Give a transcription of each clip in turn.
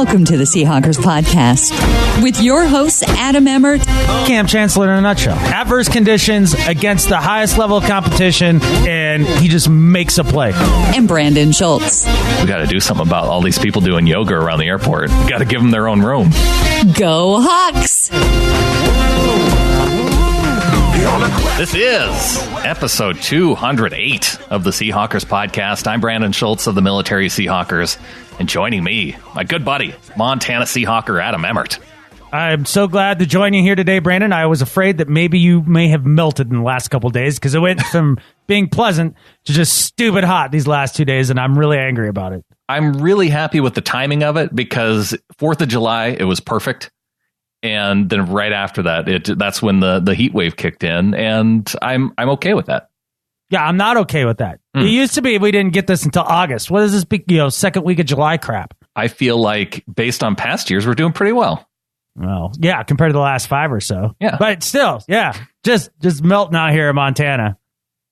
Welcome to the Seahawkers podcast with your hosts, Adam Emmert, Kam Chancellor in a nutshell. Adverse conditions against the highest level of competition, and he just makes a play. and Brandan Schultz. We got to do something about all these people doing yoga around the airport. We got to give them their own room. Go Hawks! This is episode 208 of the Seahawkers podcast. I'm Brandan Schultz of the Military Seahawkers, and joining me, my good buddy, Montana Seahawker Adam Emmert. I'm so glad to join you here today, Brandon. I was afraid that maybe you may have melted in the last couple of days because it went from being pleasant to just stupid hot these last 2 days, and I'm really angry about it. I'm really happy with the timing of it because 4th of July, it was perfect. And then right after that, that's when the heat wave kicked in, and I'm okay with that. Yeah, I'm not okay with that. It used to be we didn't get this until August. What is this big, second week of July crap? I feel like based on past years, we're doing pretty well. Well, yeah, compared to the last 5 or so. Yeah. But still, yeah, just melting out here in Montana.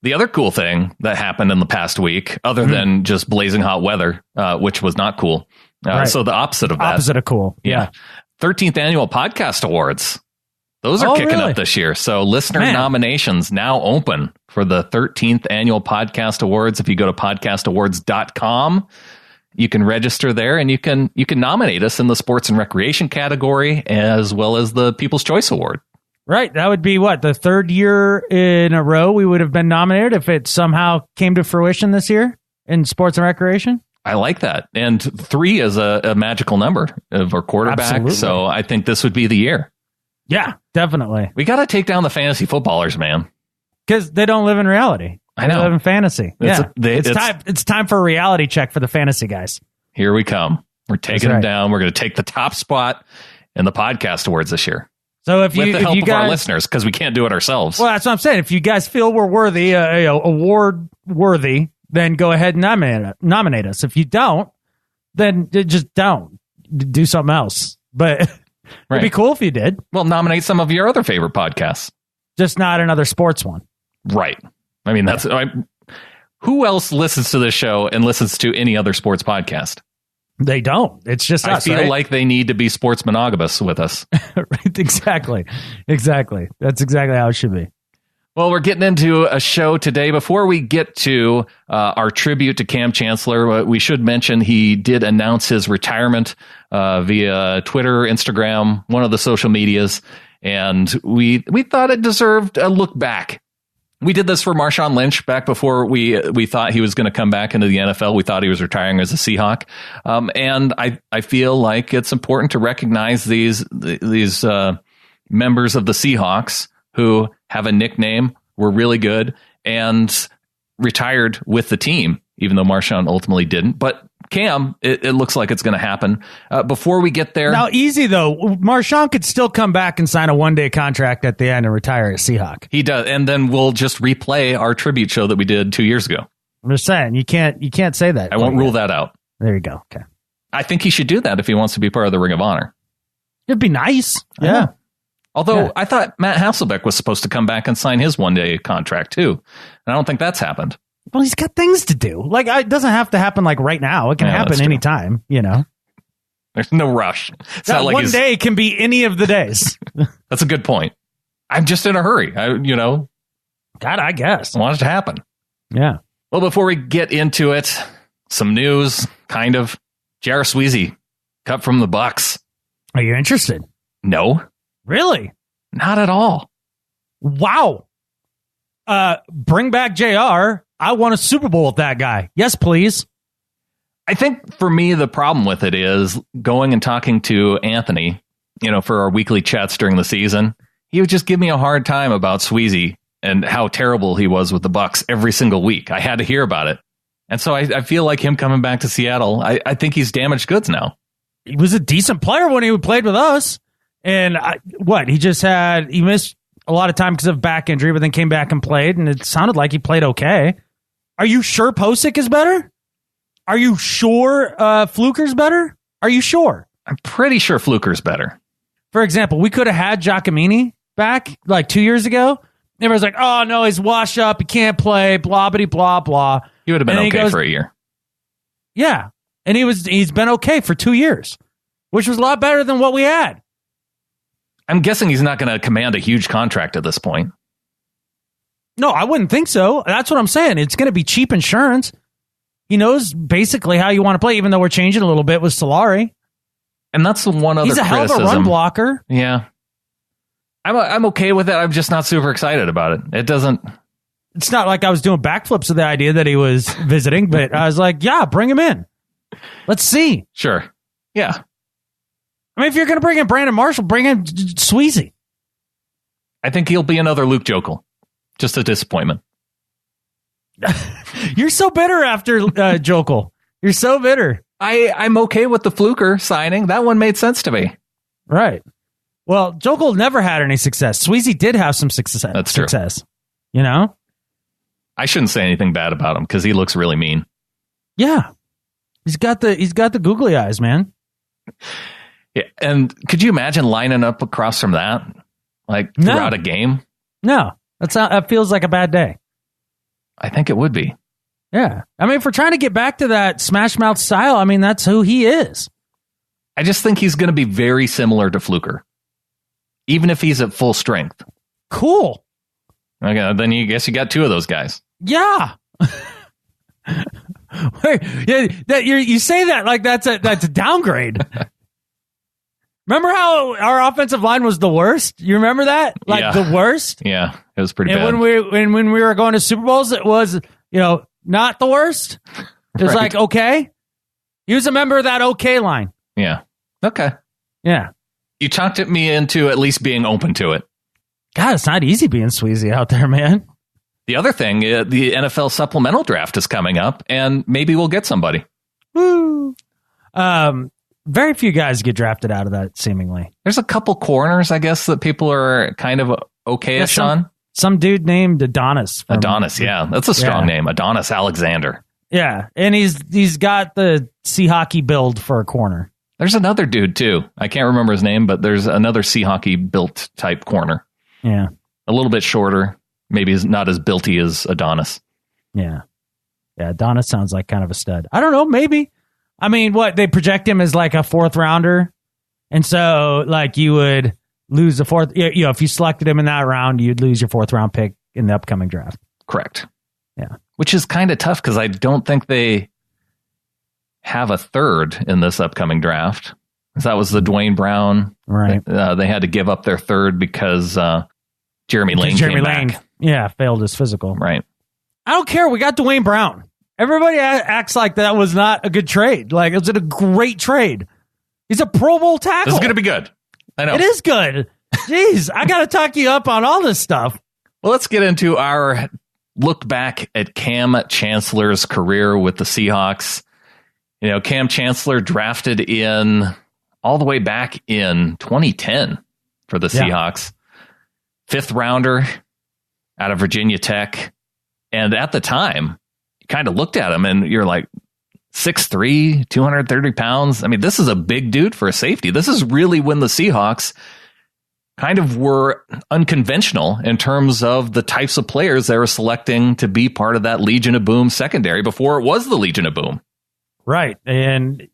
The other cool thing that happened in the past week, other than just blazing hot weather, which was not cool. Right. So the opposite of that. Opposite of cool. Yeah. 13th Annual Podcast Awards. Those are kicking really? up this year. So listener Man. nominations now open for the 13th Annual Podcast Awards. If you go to podcastawards.com, you can register there and you can nominate us in the sports and recreation category as well as the People's Choice Award. Right. That would be the third year in a row we would have been nominated if it somehow came to fruition this year in sports and recreation. I like that. And 3 is a magical number of our quarterback. Absolutely. So I think this would be the year. Yeah, definitely. We got to take down the fantasy footballers, man. Because they don't live in reality. I know. They live in fantasy. It's It's time for a reality check for the fantasy guys. Here we come. We're taking That's right. them down. We're going to take the top spot in the podcast awards this year. So with the help you of guys, our listeners, because we can't do it ourselves. Well, that's what I'm saying. If you guys feel we're worthy, award worthy, then go ahead and nominate us. If you don't, then just don't. Do something else. But it'd be cool if you did. Well, nominate some of your other favorite podcasts. Just not another sports one. Right. I mean, who else listens to this show and listens to any other sports podcast? They don't. It's just us, I feel right? like they need to be sports monogamous with us. Right, exactly. That's exactly how it should be. Well, we're getting into a show today. Before we get to our tribute to Kam Chancellor, we should mention he did announce his retirement via Twitter, Instagram, one of the social medias, and we thought it deserved a look back. We did this for Marshawn Lynch back before we thought he was going to come back into the NFL. We thought he was retiring as a Seahawk, and I feel like it's important to recognize these members of the Seahawks who have a nickname, were really good, and retired with the team, even though Marshawn ultimately didn't. But Kam, it looks like it's going to happen. Before we get there... Now, easy, though. Marshawn could still come back and sign a one-day contract at the end and retire as Seahawk. He does, and then we'll just replay our tribute show that we did 2 years ago. I'm just saying, you can't say that. I won't rule that out. There you go. Okay. I think he should do that if he wants to be part of the Ring of Honor. It'd be nice. Yeah. Although I thought Matt Hasselbeck was supposed to come back and sign his one-day contract too, and I don't think that's happened. Well, he's got things to do. It doesn't have to happen right now. It can happen anytime. There's no rush. It's that not like one day can be any of the days. That's a good point. I'm just in a hurry. God, I guess. I want it to happen. Yeah. Well, before we get into it, some news. Kind of. J.R. Sweezy cut from the Bucs. Are you interested? No. Really? Not at all. Wow. Bring back JR. I want a Super Bowl with that guy. Yes, please. I think for me, the problem with it is going and talking to Anthony, for our weekly chats during the season. He would just give me a hard time about Sweezy and how terrible he was with the Bucs every single week. I had to hear about it. And so I feel like him coming back to Seattle, I think he's damaged goods now. He was a decent player when he played with us. And he missed a lot of time because of back injury, but then came back and played, and it sounded like he played okay. Are you sure Posick is better? Are you sure Fluker's better? Are you sure? I'm pretty sure Fluker's better. For example, we could have had Giacomini back 2 years ago. Everyone's like, oh, no, he's washed up. He can't play, blah, blah, blah, blah. He would have been okay for a year. Yeah. And he's been okay for 2 years. which was a lot better than what we had. I'm guessing he's not going to command a huge contract at this point. No, I wouldn't think so. That's what I'm saying. It's going to be cheap insurance. He knows basically how you want to play, even though we're changing a little bit with Solari. And that's the one other He's a hell of a run blocker. Yeah. I'm okay with it. I'm just not super excited about it. It doesn't... It's not like I was doing backflips with the idea that he was visiting, but I was like, yeah, bring him in. Let's see. Sure. Yeah. I mean, if you're going to bring in Brandon Marshall, bring in Sweezy. I think he'll be another Luke Jokel. Just a disappointment. You're so bitter after Jokel. You're so bitter. I'm okay with the Fluker signing. That one made sense to me. Right. Well, Jokel never had any success. Sweezy did have some success. That's true. You know? I shouldn't say anything bad about him because he looks really mean. Yeah. He's got the googly eyes, man. Yeah. And could you imagine lining up across from that? Like throughout a game? No. That feels like a bad day. I think it would be. Yeah. I mean, if we're trying to get back to that smash mouth style, I mean, that's who he is. I just think he's going to be very similar to Fluker, even if he's at full strength. Cool. Okay, then you guess you got two of those guys. Yeah. Wait, you say that like that's a downgrade. Remember how our offensive line was the worst? You remember that? Like the worst? Yeah, it was pretty bad. And when we were going to Super Bowls, it was, not the worst. It was like, okay. He was a member of that okay line. Yeah. Okay. Yeah. You talked me into at least being open to it. God, it's not easy being Sweezy out there, man. The other thing, the NFL supplemental draft is coming up, and maybe we'll get somebody. Woo. Very few guys get drafted out of that, seemingly. There's a couple corners, I guess, that people are kind of okay-ish on. Some dude named Adonis. Yeah. That's a strong name. Adonis Alexander. Yeah, and he's got the sea hockey build for a corner. There's another dude, too. I can't remember his name, but there's another sea hockey built type corner. Yeah. A little bit shorter. Maybe not as builty as Adonis. Yeah. Yeah, Adonis sounds like kind of a stud. I don't know, maybe. I mean, they project him as like a fourth rounder. And so, like, you would lose the fourth. If you selected him in that round, you'd lose your fourth round pick in the upcoming draft. Correct. Yeah. Which is kind of tough because I don't think they have a third in this upcoming draft. That was the Dwayne Brown. Right. They had to give up their third because Jeremy Lane came back. Yeah, failed his physical. Right. I don't care. We got Dwayne Brown. Everybody acts like that was not a good trade. Like, it was a great trade. He's a Pro Bowl tackle. This is going to be good. I know. It is good. Jeez, I got to talk you up on all this stuff. Well, let's get into our look back at Kam Chancellor's career with the Seahawks. Kam Chancellor drafted in all the way back in 2010 for the Seahawks. Fifth rounder out of Virginia Tech. And at the time, you kind of looked at him and you're like, 6'3", 230 pounds. I mean, this is a big dude for a safety. This is really when the Seahawks kind of were unconventional in terms of the types of players they were selecting to be part of that Legion of Boom secondary before it was the Legion of Boom. Right. And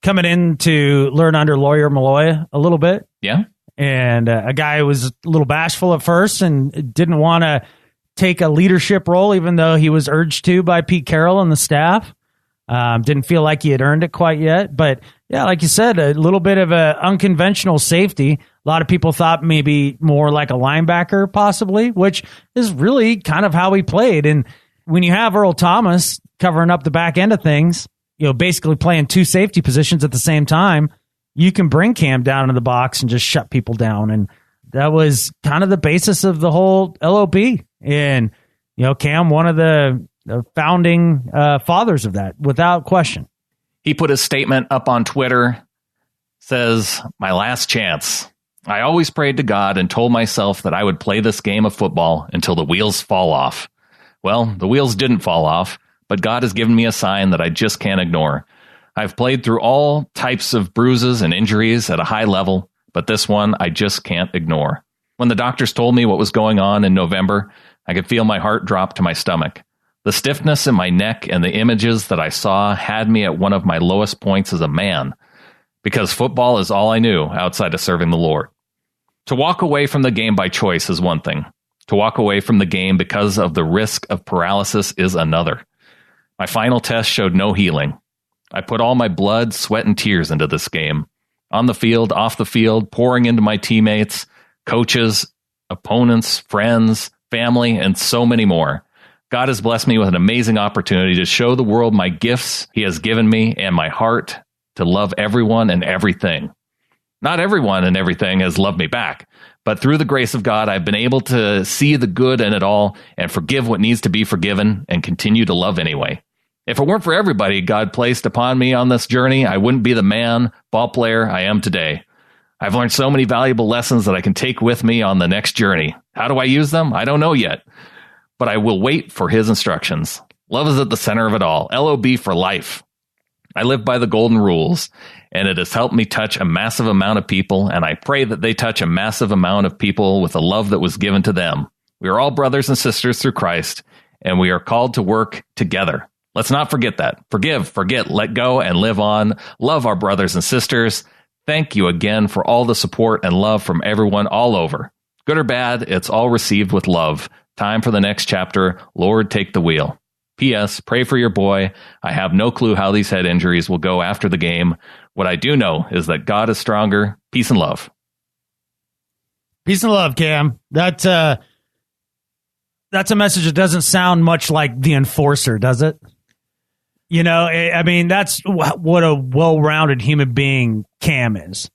coming in to learn under Lawyer Malloy a little bit. Yeah. And a guy who was a little bashful at first and didn't want to take a leadership role, even though he was urged to by Pete Carroll and the staff. Didn't feel like he had earned it quite yet. But yeah, like you said, a little bit of an unconventional safety. A lot of people thought maybe more like a linebacker possibly, which is really kind of how he played. And when you have Earl Thomas covering up the back end of things, basically playing two safety positions at the same time, you can bring Kam down into the box and just shut people down. And that was kind of the basis of the whole LOB. And, Kam, one of the founding fathers of that, without question. He put a statement up on Twitter, says, "My last chance. I always prayed to God and told myself that I would play this game of football until the wheels fall off. Well, the wheels didn't fall off, but God has given me a sign that I just can't ignore. I've played through all types of bruises and injuries at a high level, but this one I just can't ignore. When the doctors told me what was going on in November, I could feel my heart drop to my stomach. The stiffness in my neck and the images that I saw had me at one of my lowest points as a man. because football is all I knew outside of serving the Lord. To walk away from the game by choice is one thing. To walk away from the game because of the risk of paralysis is another. My final test showed no healing. I put all my blood, sweat, and tears into this game. On the field, off the field, pouring into my teammates, coaches, opponents, friends, family, and so many more. God has blessed me with an amazing opportunity to show the world my gifts He has given me and my heart to love everyone and everything. Not everyone and everything has loved me back, but through the grace of God, I've been able to see the good in it all and forgive what needs to be forgiven and continue to love anyway. If it weren't for everybody God placed upon me on this journey, I wouldn't be the man, ball player I am today. I've learned so many valuable lessons that I can take with me on the next journey. How do I use them? I don't know yet, but I will wait for His instructions. Love is at the center of it all. LOB for life. I live by the golden rules, and it has helped me touch a massive amount of people, and I pray that they touch a massive amount of people with the love that was given to them. We are all brothers and sisters through Christ, and we are called to work together. Let's not forget that. Forgive, forget, let go, and live on. Love our brothers and sisters. Thank you again for all the support and love from everyone all over. Good or bad, it's all received with love. Time for the next chapter. Lord, take the wheel. P.S. Pray for your boy. I have no clue how these head injuries will go after the game. What I do know is that God is stronger. Peace and love. Peace and love, Cam. That's a message that doesn't sound much like the enforcer, does it? You know, I mean, that's what a well-rounded human being Cam is.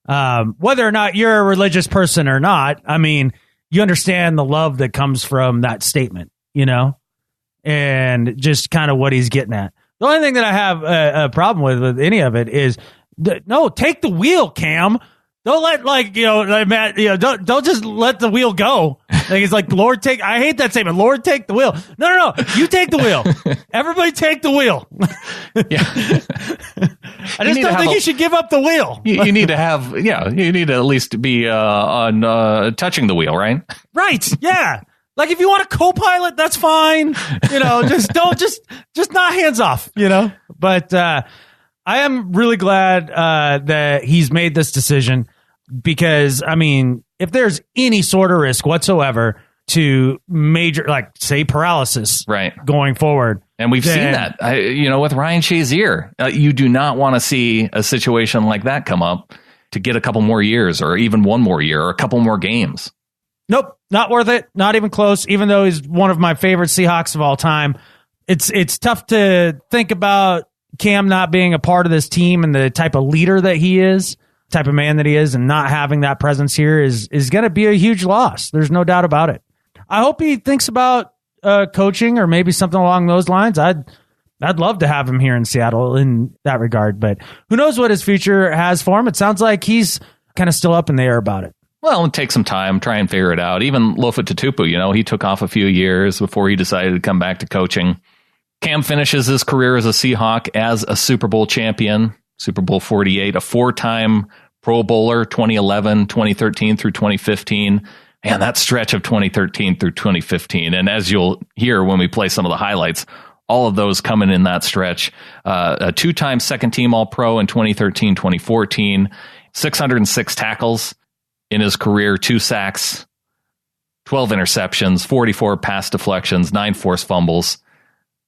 Whether or not you're a religious person or not, I mean, you understand the love that comes from that statement, you know, and just kind of what he's getting at. The only thing that I have a problem with any of it is, no, take the wheel, Cam. Don't let don't just let the wheel go. Like it's like, Lord, I hate that statement. Lord, take the wheel. No. You take the wheel. Everybody take the wheel. Yeah. I just don't think you should give up the wheel. You need to have, you need to at least be on touching the wheel, right? Right. Yeah. Like if you want a co-pilot, that's fine. You know, just not hands off, you know, but, I am really glad that he's made this decision because, I mean, if there's any sort of risk whatsoever to major, like, say, paralysis going forward. And we've seen that, with Ryan Shazier. You do not want to see a situation like that come up to get a couple more years or even one more year or a couple more games. Nope, not worth it. Not even close, even though he's one of my favorite Seahawks of all time. It's tough to think about Cam not being a part of this team and the type of leader that he is, type of man that he is, and not having that presence here is going to be a huge loss. There's no doubt about it. I hope he thinks about coaching or maybe something along those lines. I'd love to have him here in Seattle in that regard, but who knows what his future has for him. It sounds like he's kind of still up in the air about it. Well, it'll take some time, try and figure it out. Even Lofa Tatupu, he took off a few years before he decided to come back to coaching. Cam finishes his career as a Seahawk as a Super Bowl champion, Super Bowl 48, a four-time Pro Bowler, 2011, 2013 through 2015. Man, that stretch of 2013 through 2015. And as you'll hear when we play some of the highlights, all of those coming in that stretch. A two-time second-team All-Pro in 2013, 2014, 606 tackles in his career, 2 sacks, 12 interceptions, 44 pass deflections, 9 forced fumbles.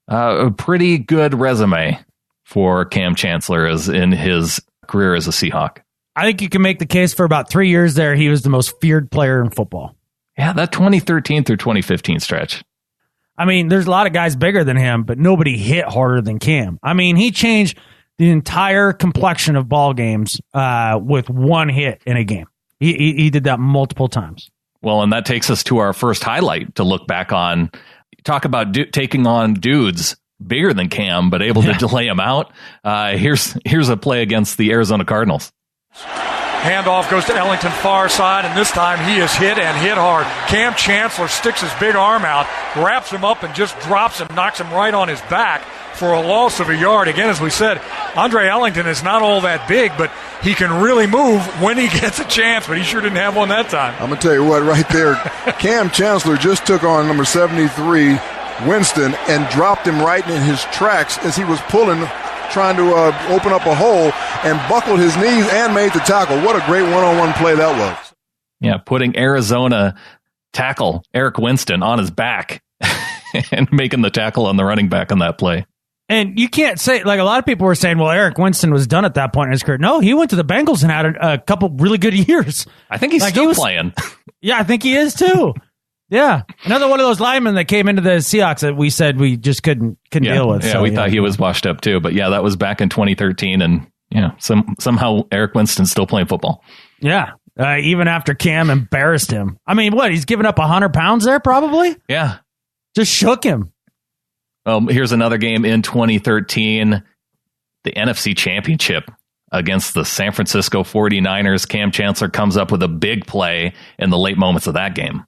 A pretty good resume for Kam Chancellor as in his career as a Seahawk. I think you can make the case for about 3 years there. He was the most feared player in football. Yeah, that 2013 through 2015 stretch. I mean, there's a lot of guys bigger than him, but nobody hit harder than Cam. I mean, he changed the entire complexion of ball games with one hit in a game. He did that multiple times. Well, and that takes us to our first highlight to look back on. Talk about taking on dudes bigger than Cam, but able to delay him out. Here's a play against the Arizona Cardinals. Handoff goes to Ellington far side, and this time he is hit and hit hard. Kam Chancellor sticks his big arm out, wraps him up, and just drops him, knocks him right on his back for a loss of a yard. Again, as we said, Andre Ellington is not all that big, but he can really move when he gets a chance, but he sure didn't have one that time. I'm going to tell you what, right there, Kam Chancellor just took on number 73, Winston, and dropped him right in his tracks as he was pulling trying to open up a hole and buckled his knees and made the tackle. What a great one-on-one play that was. Yeah, putting Arizona tackle Eric Winston on his back and making the tackle on the running back on that play. And you can't say, like a lot of people were saying, well, Eric Winston was done at that point in his career. No, he went to the Bengals and had a couple really good years. I think he's still playing. Yeah, I think he is too. Yeah. Another one of those linemen that came into the Seahawks that we said we just couldn't deal with. Yeah, so, we thought he was washed up too. But yeah, that was back in 2013. And somehow Eric Winston's still playing football. Yeah. Even after Cam embarrassed him. I mean, what? He's given up 100 pounds there probably? Yeah. Just shook him. Here's another game in 2013, the NFC Championship against the San Francisco 49ers. Kam Chancellor comes up with a big play in the late moments of that game.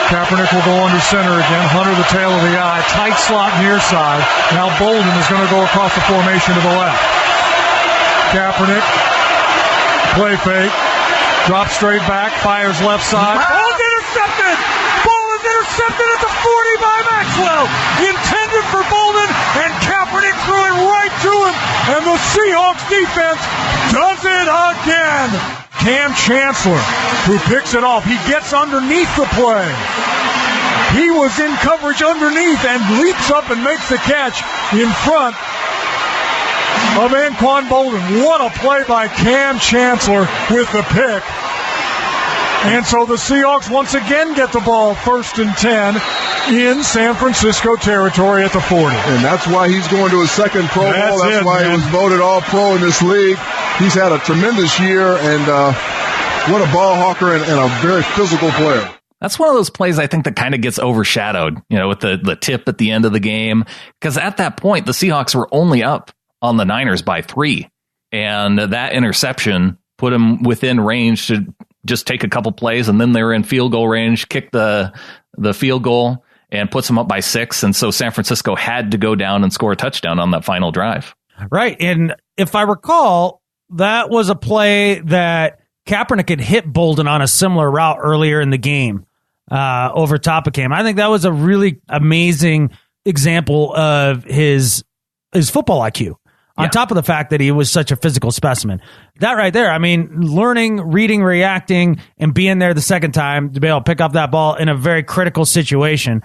Kaepernick will go under center again. Hunter the tail of the eye. Tight slot near side. Now Bolden is going to go across the formation to the left. Kaepernick, play fake. Drops straight back. Fires left side. Ball's intercepted! Ball is intercepted at the 40 by Maxwell. Intended for Bolden, and Kaepernick threw it right to him. And the Seahawks defense does it again. Kam Chancellor, who picks it off. He gets underneath the play. He was in coverage underneath and leaps up and makes the catch in front of Anquan Bolden. What a play by Kam Chancellor with the pick. And so the Seahawks once again get the ball 1st and 10 in San Francisco territory at the 40. And that's why he's going to his second Pro Bowl. That's why he was voted All-Pro in this league. He's had a tremendous year, and what a ball hawker and a very physical player. That's one of those plays I think that kind of gets overshadowed, with the tip at the end of the game. Because at that point, the Seahawks were only up on the Niners by 3. And that interception put them within range to just take a couple plays, and then they were in field goal range, kick the field goal, and puts them up by 6. And so San Francisco had to go down and score a touchdown on that final drive. Right. And if I recall, that was a play that Kaepernick had hit Bolden on a similar route earlier in the game over top of Cam. I think that was a really amazing example of his football IQ. On top of the fact that he was such a physical specimen. That right there, I mean, learning, reading, reacting, and being there the second time to be able to pick up that ball in a very critical situation.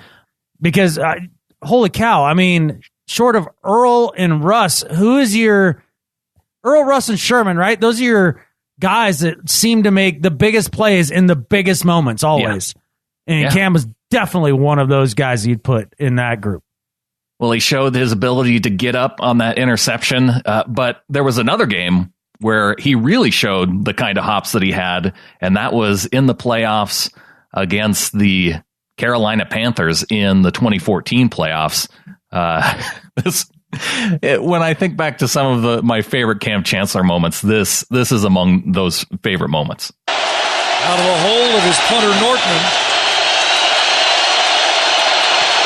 Because, holy cow, I mean, short of Earl and Russ, who is your... Earl, Russ, and Sherman, right? Those are your guys that seem to make the biggest plays in the biggest moments, always. Yeah. And Cam was definitely one of those guys you'd put in that group. Well, he showed his ability to get up on that interception, but there was another game where he really showed the kind of hops that he had, and that was in the playoffs against the Carolina Panthers in the 2014 playoffs. When I think back to some of my favorite Kam Chancellor moments, this is among those favorite moments. Out of the hole of his punter, Nortman.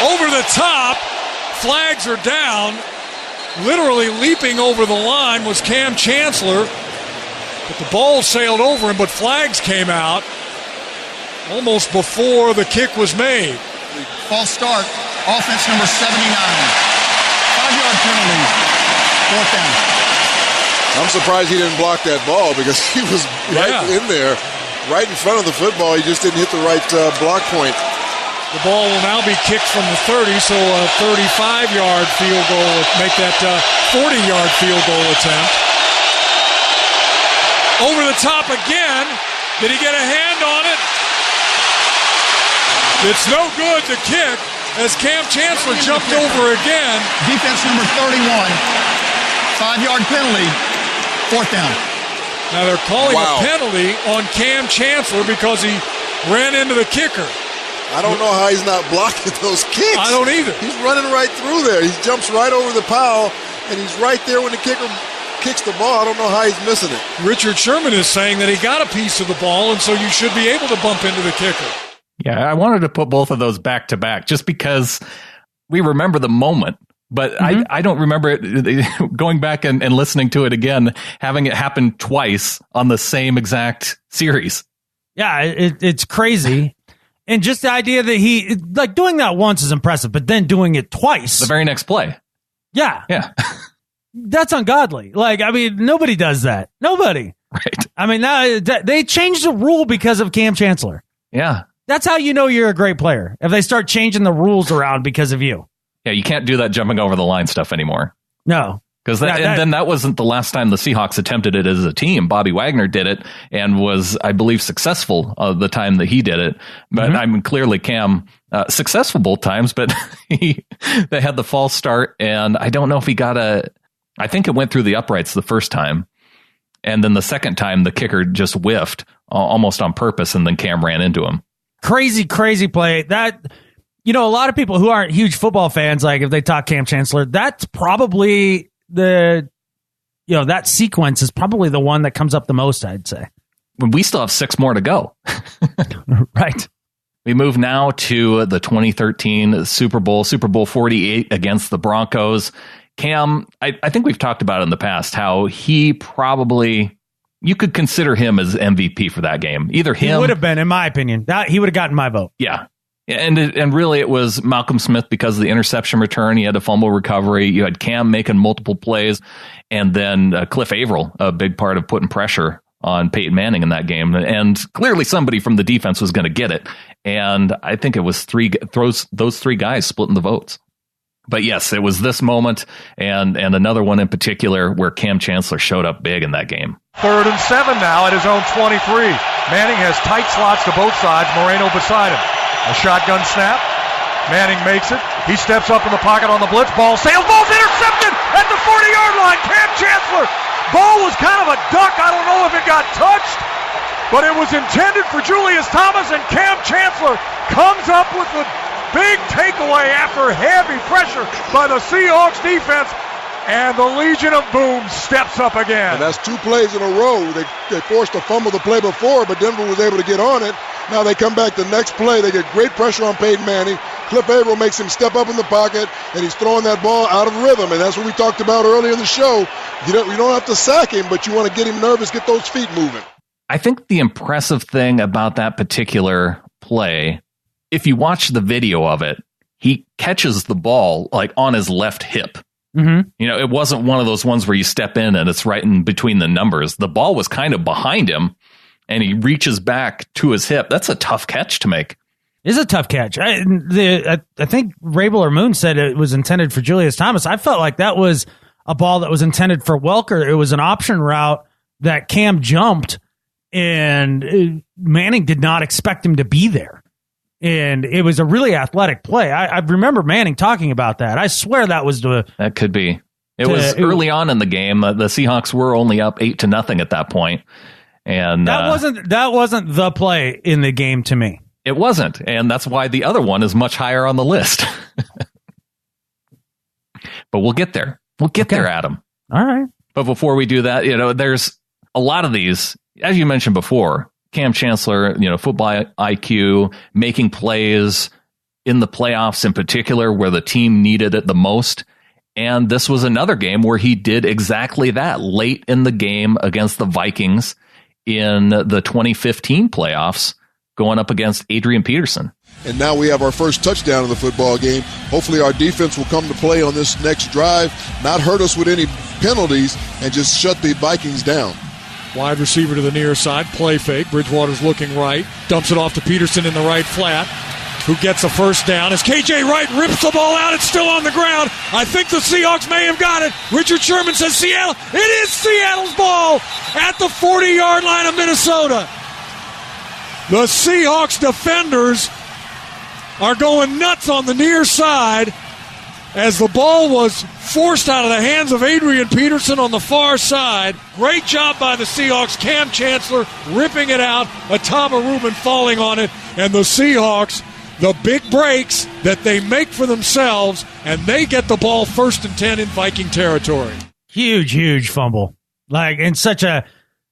Over the top. Flags are down. Literally leaping over the line was Kam Chancellor. But the ball sailed over him, but flags came out almost before the kick was made. False start. Offense number 79. 5-yard penalty. 4th down. I'm surprised he didn't block that ball because he was right in there, right in front of the football. He just didn't hit the right block point. The ball will now be kicked from the 30, so a 35-yard field goal would make that 40-yard field goal attempt. Over the top again. Did he get a hand on it? It's no good to kick as Kam Chancellor jumped over again. Defense number 31. 5-yard penalty. 4th down. Now they're calling a penalty on Kam Chancellor because he ran into the kicker. I don't know how he's not blocking those kicks. I don't either. He's running right through there. He jumps right over the pile, and he's right there when the kicker kicks the ball. I don't know how he's missing it. Richard Sherman is saying that he got a piece of the ball, and so you should be able to bump into the kicker. Yeah, I wanted to put both of those back to back just because we remember the moment. But I don't remember it going back and listening to it again, having it happen twice on the same exact series. Yeah, it's crazy. And just the idea that he, like, doing that once is impressive, but then doing it twice. The very next play. Yeah. Yeah. That's ungodly. Like, I mean, nobody does that. Nobody. Right. I mean, now they changed the rule because of Kam Chancellor. Yeah. That's how you know you're a great player. If they start changing the rules around because of you. Yeah, you can't do that jumping over the line stuff anymore. No. Because then that wasn't the last time the Seahawks attempted it as a team. Bobby Wagner did it and was, I believe, successful the time that he did it. But I mean, clearly Kam successful both times, but they had the false start, and I don't know if he got I think it went through the uprights the first time, and then the second time the kicker just whiffed almost on purpose, and then Kam ran into him. Crazy play. That, a lot of people who aren't huge football fans, like if they talk Kam Chancellor, that's probably that sequence is probably the one that comes up the most, I'd say. We still have 6 more to go. Right. We move now to the 2013 Super Bowl 48 against the Broncos. Kam, I think we've talked about it in the past, how he probably, you could consider him as MVP for that game. Either him. He would have been, in my opinion. He would have gotten my vote. Yeah. And really it was Malcolm Smith because of the interception return. He had a fumble recovery. You had Kam making multiple plays. And then Cliff Averill, a big part of putting pressure on Peyton Manning in that game. And clearly somebody from the defense was going to get it. And I think it was those 3 guys splitting the votes. But yes, it was this moment and another one in particular where Kam Chancellor showed up big in that game. 3rd and 7 now at his own 23. Manning has tight slots to both sides. Moreno beside him. A shotgun snap. Manning makes it. He steps up in the pocket on the blitz. Ball sails. Ball's intercepted at the 40-yard line. Kam Chancellor. Ball was kind of a duck. I don't know if it got touched, but it was intended for Julius Thomas, and Kam Chancellor comes up with the big takeaway after heavy pressure by the Seahawks defense, and the Legion of Boom steps up again. And that's 2 plays in a row. They forced a fumble the play before, but Denver was able to get on it. Now they come back the next play. They get great pressure on Peyton Manning. Cliff Averill makes him step up in the pocket, and he's throwing that ball out of rhythm. And that's what we talked about earlier in the show. You don't have to sack him, but you want to get him nervous, get those feet moving. I think the impressive thing about that particular play, if you watch the video of it, he catches the ball like on his left hip. Mm-hmm. It wasn't one of those ones where you step in and it's right in between the numbers. The ball was kind of behind him, and he reaches back to his hip. That's a tough catch to make. It's a tough catch. I think Rabel or Moon said it was intended for Julius Thomas. I felt like that was a ball that was intended for Welker. It was an option route that Kam jumped, and Manning did not expect him to be there. And it was a really athletic play. I remember Manning talking about that. I swear that was that could be. It was early on in the game. The Seahawks were only up 8-0 at that point. And that wasn't the play in the game to me. It wasn't, and that's why the other one is much higher on the list. But we'll get there. We'll get there, Adam. All right. But before we do that, there's a lot of these, as you mentioned before, Kam Chancellor, football IQ, making plays in the playoffs in particular where the team needed it the most. And this was another game where he did exactly that late in the game against the Vikings in the 2015 playoffs, going up against Adrian Peterson. And now we have our first touchdown of the football game. Hopefully our defense will come to play on this next drive, not hurt us with any penalties, and just shut the Vikings down. Wide receiver to the near side, play fake. Bridgewater's looking right, dumps it off to Peterson in the right flat, who gets a first down. As KJ Wright rips the ball out, it's still on the ground. I think the Seahawks may have got it. Richard Sherman says Seattle. It is Seattle's ball at the 40-yard line of Minnesota. The Seahawks defenders are going nuts on the near side as the ball was forced out of the hands of Adrian Peterson on the far side. Great job by the Seahawks. Kam Chancellor ripping it out. Atama Rubin falling on it. And the Seahawks, the big breaks that they make for themselves, and they get the ball 1st and 10 in Viking territory. Huge fumble. Like, in such a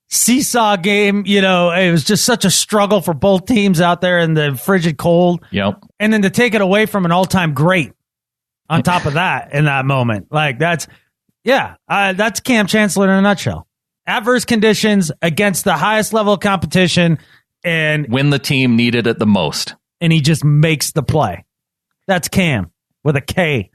seesaw game, it was just such a struggle for both teams out there in the frigid cold. Yep. And then to take it away from an all-time great on top of that in that moment. Like, that's Kam Chancellor in a nutshell. Adverse conditions against the highest level of competition, and when the team needed it the most. And he just makes the play. That's Kam with a K.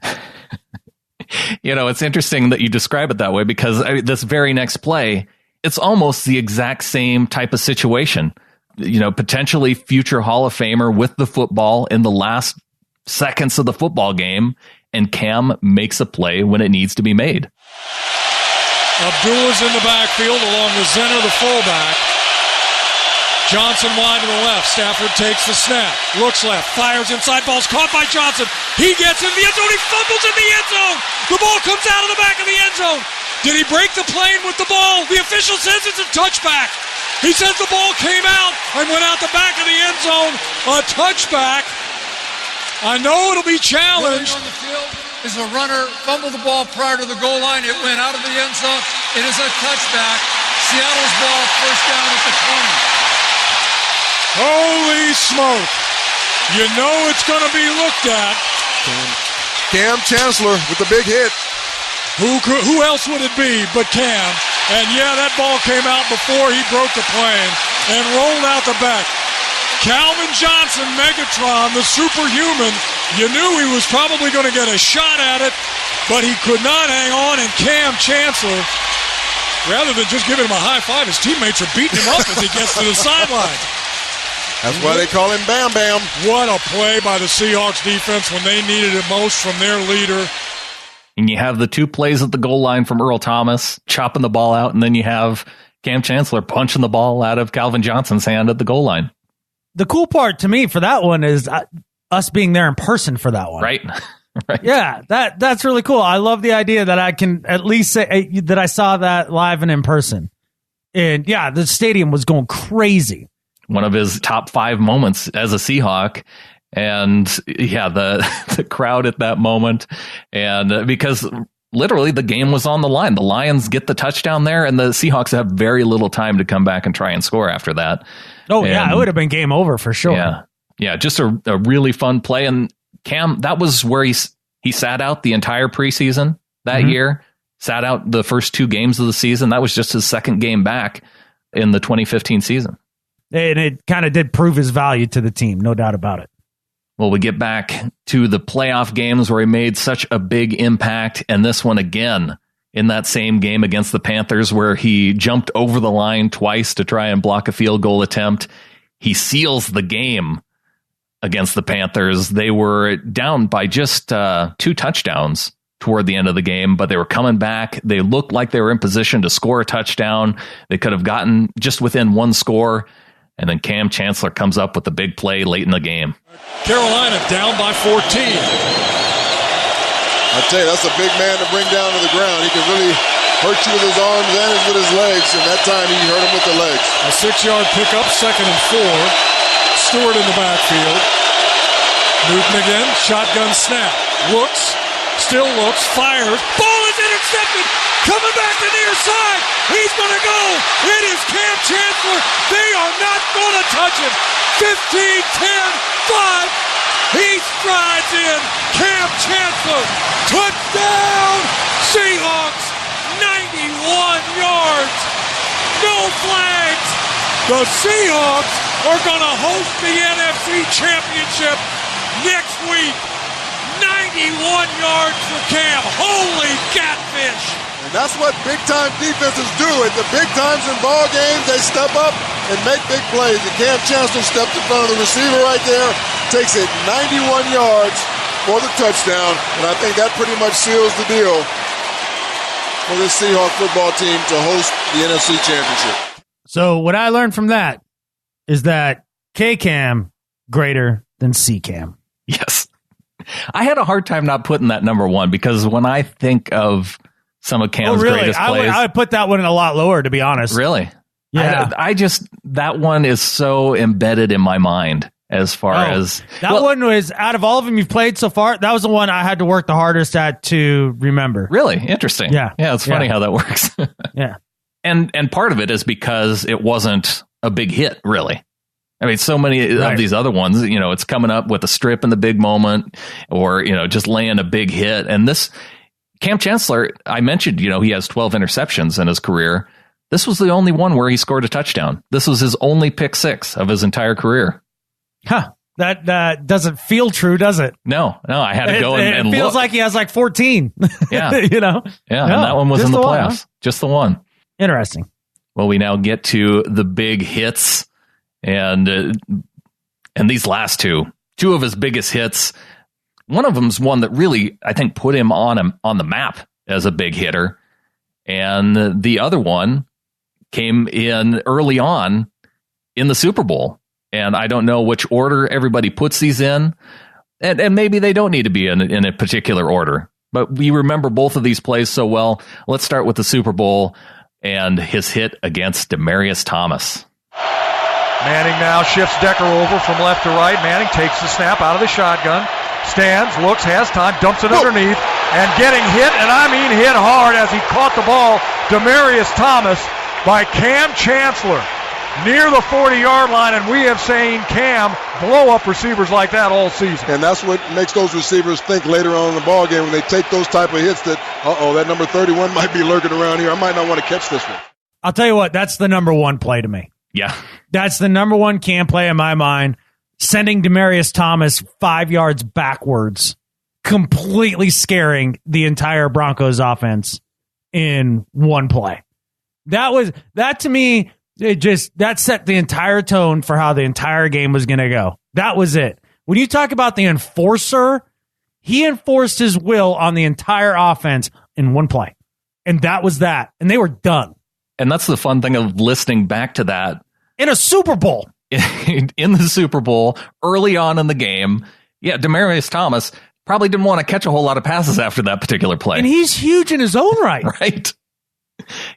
It's interesting that you describe it that way because this very next play, it's almost the exact same type of situation. Potentially future Hall of Famer with the football in the last seconds of the football game, and Kam makes a play when it needs to be made. Abdullah's in the backfield along with Zenner, the fullback. Johnson wide to the left. Stafford takes the snap. Looks left. Fires inside. Ball's caught by Johnson. He gets in the end zone. He fumbles in the end zone. The ball comes out of the back of the end zone. Did he break the plane with the ball? The official says it's a touchback. He says the ball came out and went out the back of the end zone. A touchback. I know it'll be challenged. On the field is a runner fumbled the ball prior to the goal line. It went out of the end zone. It is a touchback. Seattle's ball, first down at the 20. Holy smoke. You know it's going to be looked at. Kam Chancellor with the big hit. Who else would it be but Kam? And yeah, that ball came out before he broke the plane and rolled out the back. Calvin Johnson, Megatron, the superhuman, you knew he was probably going to get a shot at it, but he could not hang on, and Kam Chancellor, rather than just giving him a high five, his teammates are beating him up as he gets to the sideline. That's why they call him Bam Bam. What a play by the Seahawks defense when they needed it most from their leader. And you have the two plays at the goal line from Earl Thomas, chopping the ball out, and then you have Kam Chancellor punching the ball out of Calvin Johnson's hand at the goal line. The cool part to me for that one is us being there in person for that one. Right. Right. Yeah, that's really cool. I love the idea that I can at least say that I saw that live and in person. And yeah, the stadium was going crazy. One of his top 5 moments as a Seahawk. And yeah, the crowd at that moment. And because literally the game was on the line. The Lions get the touchdown there, and the Seahawks have very little time to come back and try and score after that. Oh, yeah, it would have been game over for sure. Yeah, just a really fun play. And Kam, that was where he sat out the entire preseason that year, sat out the first 2 games of the season. That was just his second game back in the 2015 season. And it kind of did prove his value to the team, no doubt about it. Well, we get back to the playoff games where he made such a big impact, and this one again in that same game against the Panthers where he jumped over the line twice to try and block a field goal attempt. He seals the game against the Panthers. They were down by just 2 touchdowns toward the end of the game, but they were coming back. They looked like they were in position to score a touchdown. They could have gotten just within 1 score. And then Kam Chancellor comes up with the big play late in the game. Carolina down by 14. I tell you, that's a big man to bring down to the ground. He can really hurt you with his arms and with his legs, and that time he hurt him with the legs. A 6-yard pickup, 2nd and 4. Stewart in the backfield. Newton again, shotgun snap. Looks, still looks, fires. Ball is intercepted. Coming back to near side. He's going to go. It is Kam Chancellor. They are not going to touch him. 15, 10, 5. He strides in. Kam Chancellor. Touchdown. Seahawks. 91 yards. No flags. The Seahawks are going to host the NFC Championship next week. 91 yards for Kam. Holy catfish. And that's what big-time defenses do. At the big times in ball games, they step up and make big plays. And Kam Chancellor stepped in front of the receiver right there, takes it 91 yards for the touchdown. And I think that pretty much seals the deal for this Seahawks football team to host the NFC Championship. So what I learned from that is that K-Cam greater than C-Cam. Yes. I had a hard time not putting that number 1 because when I think of some of Cam's greatest plays. I would put that one a lot lower, to be honest. Really? Yeah. I just, that one is so embedded in my mind as far as... That one was, out of all of them you've played so far, that was the one I had to work the hardest at to remember. Really? Interesting. Yeah. Yeah, it's funny how that works. Yeah. And part of it is because it wasn't a big hit, really. I mean, so many of these other ones, it's coming up with a strip in the big moment or, just laying a big hit. And this... Kam Chancellor, I mentioned, he has 12 interceptions in his career. This was the only one where he scored a touchdown. This was his only pick 6 of his entire career. Huh. That doesn't feel true, does it? No, I had to go and it feels look. like he has like 14. Yeah. you know? Yeah, and that one was in the playoffs. One, huh? Just the one. Interesting. Well, we now get to the big hits, and these last two of his biggest hits. One of them's one that really, I think, put him on the map as a big hitter, and the other one came in early on in the Super Bowl. And I don't know which order everybody puts these in, and maybe they don't need to be in a particular order. But we remember both of these plays so well. Let's start with the Super Bowl and his hit against Demaryius Thomas. Manning now shifts Decker over from left to right. Manning takes the snap out of the shotgun, stands, looks, has time, dumps it underneath, and getting hit, and I mean hit hard as he caught the ball. Demaryius Thomas by Kam Chancellor near the 40-yard line, and we have seen Cam blow up receivers like that all season. And that's what makes those receivers think later on in the ball game when they take those type of hits that, that number 31 might be lurking around here. I might not want to catch this one. I'll tell you what, that's the number one play to me. Yeah. That's the number one Cam play in my mind. Sending Demaryius Thomas 5 yards backwards, completely scaring the entire Broncos offense in one play. That to me, that set the entire tone for how the entire game was going to go. That was it. When you talk about the enforcer, he enforced his will on the entire offense in one play. And that was that. And they were done. And that's the fun thing of listening back to that. In a Super Bowl. In the Super Bowl, early on in the game. Yeah, Demaryius Thomas probably didn't want to catch a whole lot of passes after that particular play. And he's huge in his own right. Right.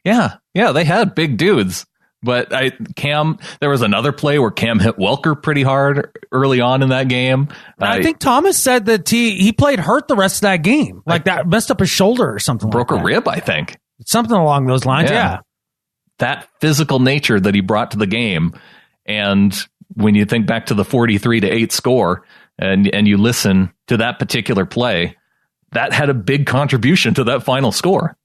Yeah, they had big dudes. But Cam, there was another play where Cam hit Welker pretty hard early on in that game. I think Thomas said that he played hurt the rest of that game. Like that messed up his shoulder or something broke like that. A rib, I think. Something along those lines, yeah. That physical nature that he brought to the game. And when you think back to the 43-8 score and you listen to that particular play, that had a big contribution to that final score.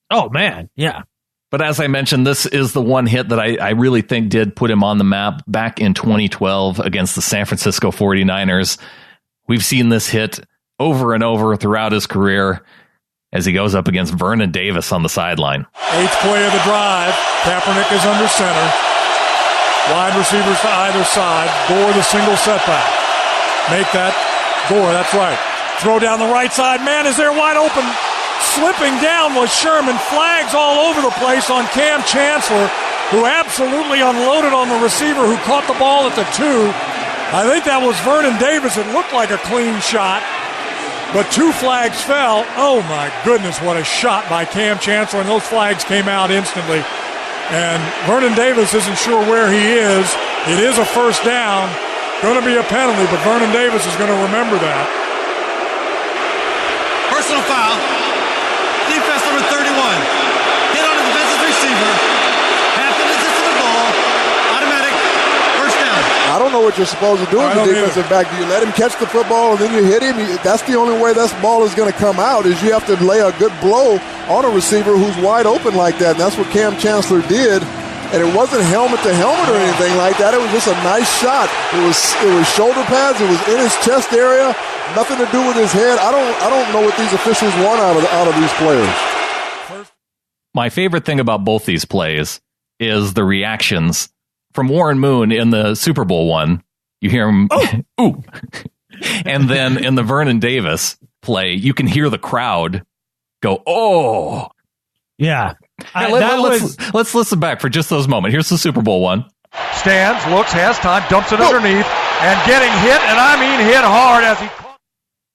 Oh, man, yeah. But as I mentioned, this is the one hit that I really think did put him on the map back in 2012 against the San Francisco 49ers. We've seen this hit over and over throughout his career as he goes up against Vernon Davis on the sideline. 8th play of the drive. Kaepernick is under center. Wide receivers to either side. Gore the single setback. Make that Gore, that's right. Throw down the right side. Man is there wide open. Slipping down was Sherman. Flags all over the place on Kam Chancellor, who absolutely unloaded on the receiver who caught the ball at the 2. I think that was Vernon Davis. It looked like a clean shot, but 2 flags fell. Oh, my goodness, what a shot by Kam Chancellor, and those flags came out instantly. And Vernon Davis isn't sure where he is. It is a first down. Going to be a penalty, but Vernon Davis is going to remember that. Personal foul. Defense number 31. Hit on the defensive receiver. Half the distance to the ball. Automatic. First down. I don't know what you're supposed to do as a defensive back. Do you let him catch the football and then you hit him? That's the only way this ball is going to come out, is you have to lay a good blow on a receiver who's wide open like that. And that's what Kam Chancellor did. And it wasn't helmet to helmet or anything like that. It was just a nice shot. It was shoulder pads. It was in his chest area. Nothing to do with his head. I don't know what these officials want out of these players. My favorite thing about both these plays is the reactions from Warren Moon in the Super Bowl one. You hear him, ooh. And then in the Vernon Davis play, you can hear the crowd go, oh. Yeah. Let's listen back for just those moments. Here's the Super Bowl one. Stands, looks, has time, dumps it underneath, and getting hit, and I mean hit hard as he caught.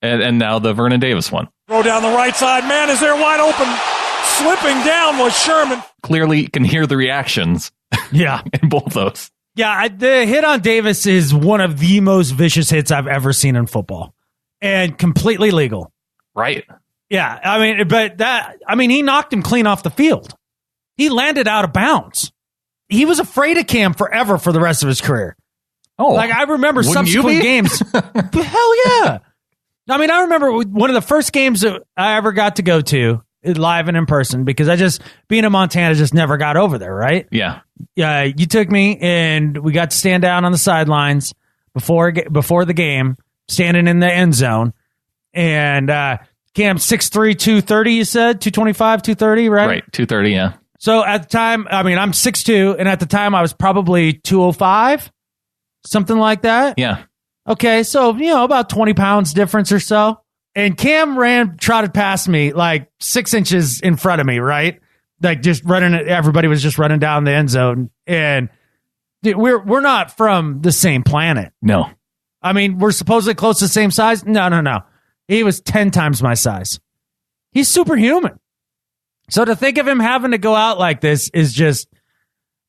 And now the Vernon Davis one. Throw down the right side. Man is there wide open. Slipping down was Sherman. Clearly you can hear the reactions. Yeah. In both those. Yeah, the hit on Davis is one of the most vicious hits I've ever seen in football. And completely legal. Right. Yeah, he knocked him clean off the field. He landed out of bounds. He was afraid of Cam forever for the rest of his career. Oh, like I remember subsequent games. Hell yeah! I mean, I remember one of the first games that I ever got to go to live and in person, because I just, being in Montana, just never got over there. Right? Yeah. Yeah. You took me, and we got to stand down on the sidelines before the game, standing in the end zone. And Cam 6'3", 230, you said? 225, 230, right? Right, 230, yeah. So at the time, I mean, I'm 6'2", and at the time I was probably 205, something like that. Yeah. Okay, so, about 20 pounds difference or so. And Cam trotted past me like 6 inches in front of me, right? Like just everybody was just running down the end zone. And dude, we're not from the same planet. No. I mean, we're supposedly close to the same size. No. He was 10 times my size. He's superhuman. So to think of him having to go out like this is just,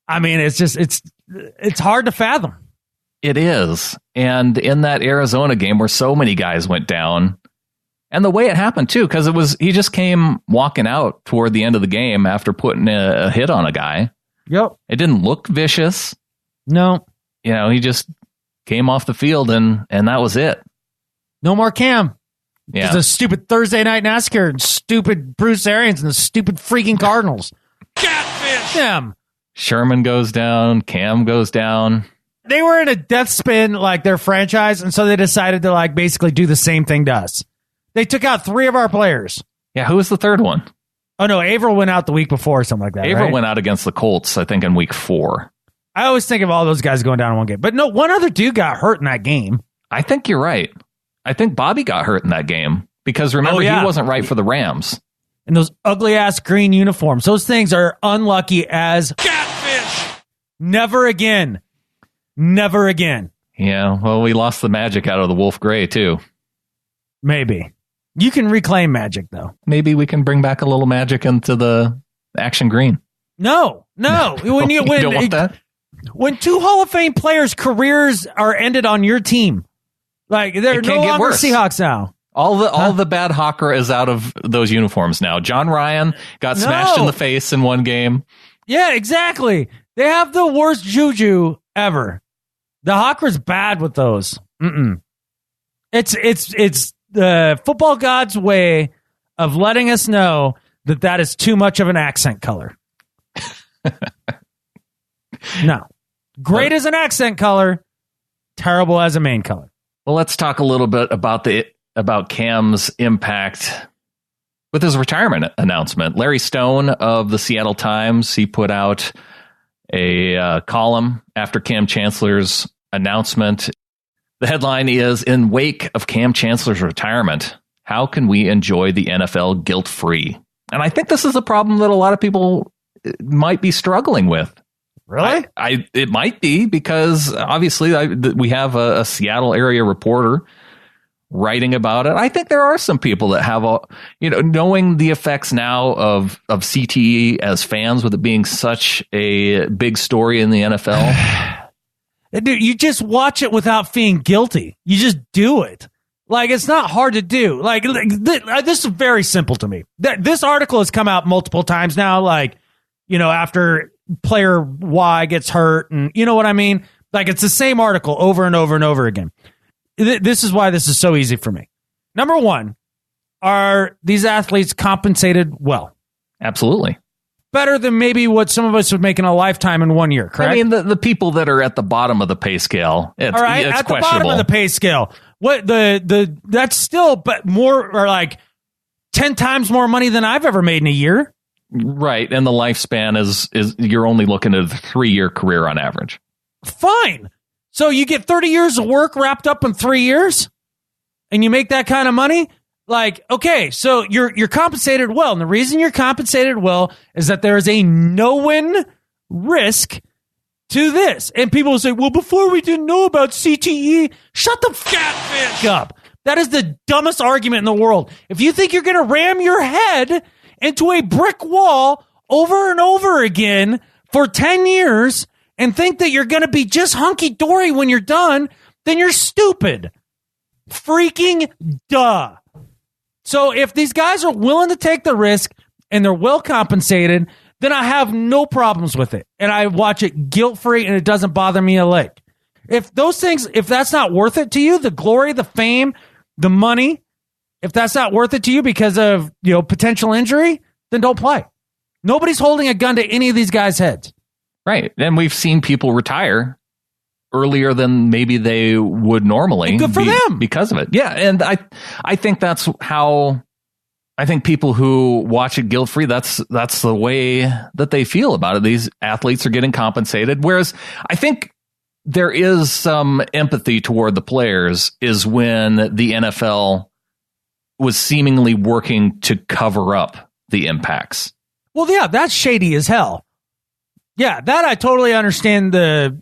I mean, it's hard to fathom. It is. And in that Arizona game where so many guys went down, and the way it happened too, because he just came walking out toward the end of the game after putting a hit on a guy. Yep. It didn't look vicious. No. He just came off the field and that was it. No more Cam. Yeah. It's a stupid Thursday night NASCAR and stupid Bruce Arians and the stupid freaking Cardinals. Catfish! Them. Sherman goes down. Cam goes down. They were in a death spin like their franchise, and so they decided to like basically do the same thing to us. They took out 3 of our players. Yeah, who was the third one? Oh, no, Averill went out the week before or something like that, Averill went out against the Colts, I think, in week 4. I always think of all those guys going down in one game. But no, one other dude got hurt in that game. I think you're right. I think Bobby got hurt in that game because remember, he wasn't right for the Rams. And those ugly-ass green uniforms. Those things are unlucky as catfish. Never again. Never again. Yeah, well, we lost the magic out of the Wolf Gray, too. Maybe. You can reclaim magic, though. Maybe we can bring back a little magic into the action green. No. When you don't want that? When 2 Hall of Fame players' careers are ended on your team, like they're no longer Seahawks now. All the bad Hawker is out of those uniforms now. John Ryan got smashed in the face in one game. Yeah, exactly. They have the worst juju ever. The Hawker's bad with those. It's the football god's way of letting us know that is too much of an accent color. No. Great as an accent color, terrible as a main color. Well, let's talk a little bit about Cam's impact with his retirement announcement. Larry Stone of the Seattle Times, he put out a column after Kam Chancellor's announcement. The headline is, "In wake of Kam Chancellor's retirement, how can we enjoy the NFL guilt-free?" And I think this is a problem that a lot of people might be struggling with. Really? It might be because obviously we have a Seattle area reporter writing about it. I think there are some people that have knowing the effects now of CTE as fans, with it being such a big story in the NFL. Dude, you just watch it without feeling guilty. You just do it. Like, it's not hard to do. Like this is very simple to me. This article has come out multiple times now, like, after player Y gets hurt, and you know what I mean? Like, it's the same article over and over and over again. This is why this is so easy for me. Number one, are these athletes compensated well? Absolutely. Better than maybe what some of us would make in a lifetime in 1 year, correct? I mean, the people that are at the bottom of the pay scale, it's at questionable. The bottom of the pay scale, what that's still but more, or like 10 times more money than I've ever made in a year. Right, and the lifespan is you're only looking at a 3-year career on average. Fine. So you get 30 years of work wrapped up in 3 years, and you make that kind of money? Like, okay, so you're compensated well, and the reason you're compensated well is that there is a no-win risk to this. And people will say, well, before we didn't know about CTE, shut the catfish up. That is the dumbest argument in the world. If you think you're going to ram your head into a brick wall over and over again for 10 years and think that you're going to be just hunky-dory when you're done, then you're stupid. Freaking duh. So if these guys are willing to take the risk and they're well compensated, then I have no problems with it. And I watch it guilt-free and it doesn't bother me a lick. If those things, if that's not worth it to you, the glory, the fame, the money, if that's not worth it to you because of, potential injury, then don't play. Nobody's holding a gun to any of these guys' heads. Right. And we've seen people retire earlier than maybe they would normally. And good for them because of it. Yeah, and I think that's how I think people who watch it guilt-free, that's the way that they feel about it. These athletes are getting compensated, whereas I think there is some empathy toward the players is when the NFL was seemingly working to cover up the impacts. Well, yeah, that's shady as hell. Yeah, that I totally understand the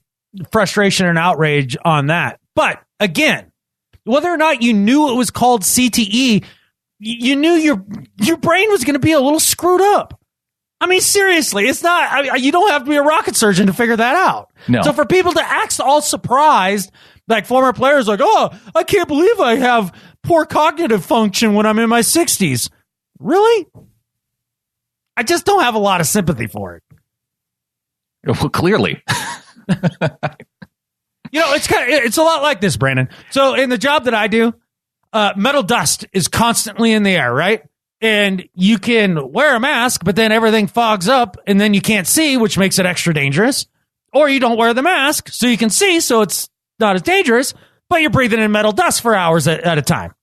frustration and outrage on that. But again, whether or not you knew it was called CTE, you knew your brain was going to be a little screwed up. I mean, seriously, it's not, you don't have to be a rocket surgeon to figure that out. No. So for people to act all surprised, like former players like, oh, I can't believe I have poor cognitive function when I'm in my 60s. Really? I just don't have a lot of sympathy for it. Well, clearly. It's a lot like this, Brandon. So in the job that I do, metal dust is constantly in the air, right? And you can wear a mask, but then everything fogs up and then you can't see, which makes it extra dangerous. Or you don't wear the mask so you can see, so it's not as dangerous, but you're breathing in metal dust for hours at a time.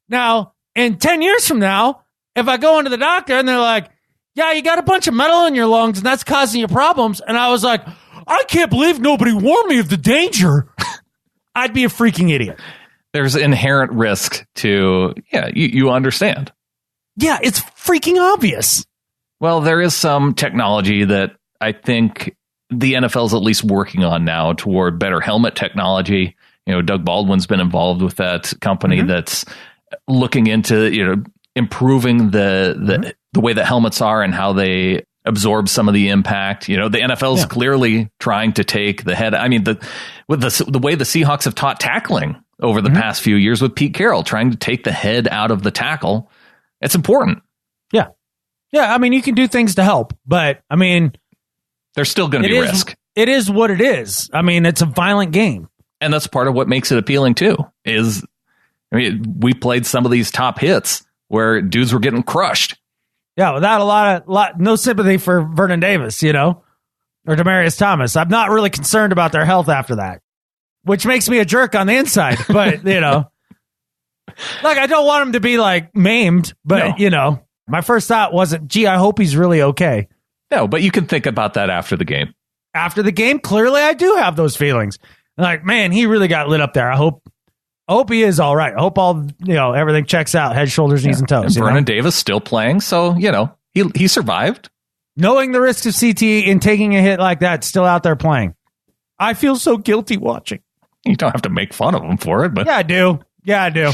Now, in 10 years from now, if I go into the doctor and they're like, yeah, you got a bunch of metal in your lungs and that's causing you problems. And I was like, I can't believe nobody warned me of the danger. I'd be a freaking idiot. There's inherent risk to, you understand. Yeah, it's freaking obvious. Well, there is some technology that I think the NFL is at least working on now toward better helmet technology. Doug Baldwin's been involved with that company that's looking into, improving the way that helmets are and how they absorb some of the impact. The NFL is clearly trying to take the head. I mean, the way the Seahawks have taught tackling over the past few years with Pete Carroll, trying to take the head out of the tackle. It's important. Yeah. Yeah. I mean, you can do things to help, but I mean, there's still going to be risk. It is what it is. I mean, it's a violent game. And that's part of what makes it appealing too, we played some of these top hits where dudes were getting crushed. Yeah. Without no sympathy for Vernon Davis, or Demaryius Thomas. I'm not really concerned about their health after that, which makes me a jerk on the inside, but like, I don't want him to be like maimed, but my first thought wasn't, gee, I hope he's really okay. No, but you can think about that after the game. After the game, clearly I do have those feelings. Like, man, he really got lit up there. I hope he is all right. I hope everything checks out, head, shoulders, knees, and toes. And Vernon Davis still playing, so he survived. Knowing the risks of CTE and taking a hit like that, still out there playing. I feel so guilty watching. You don't have to make fun of him for it, but yeah, I do.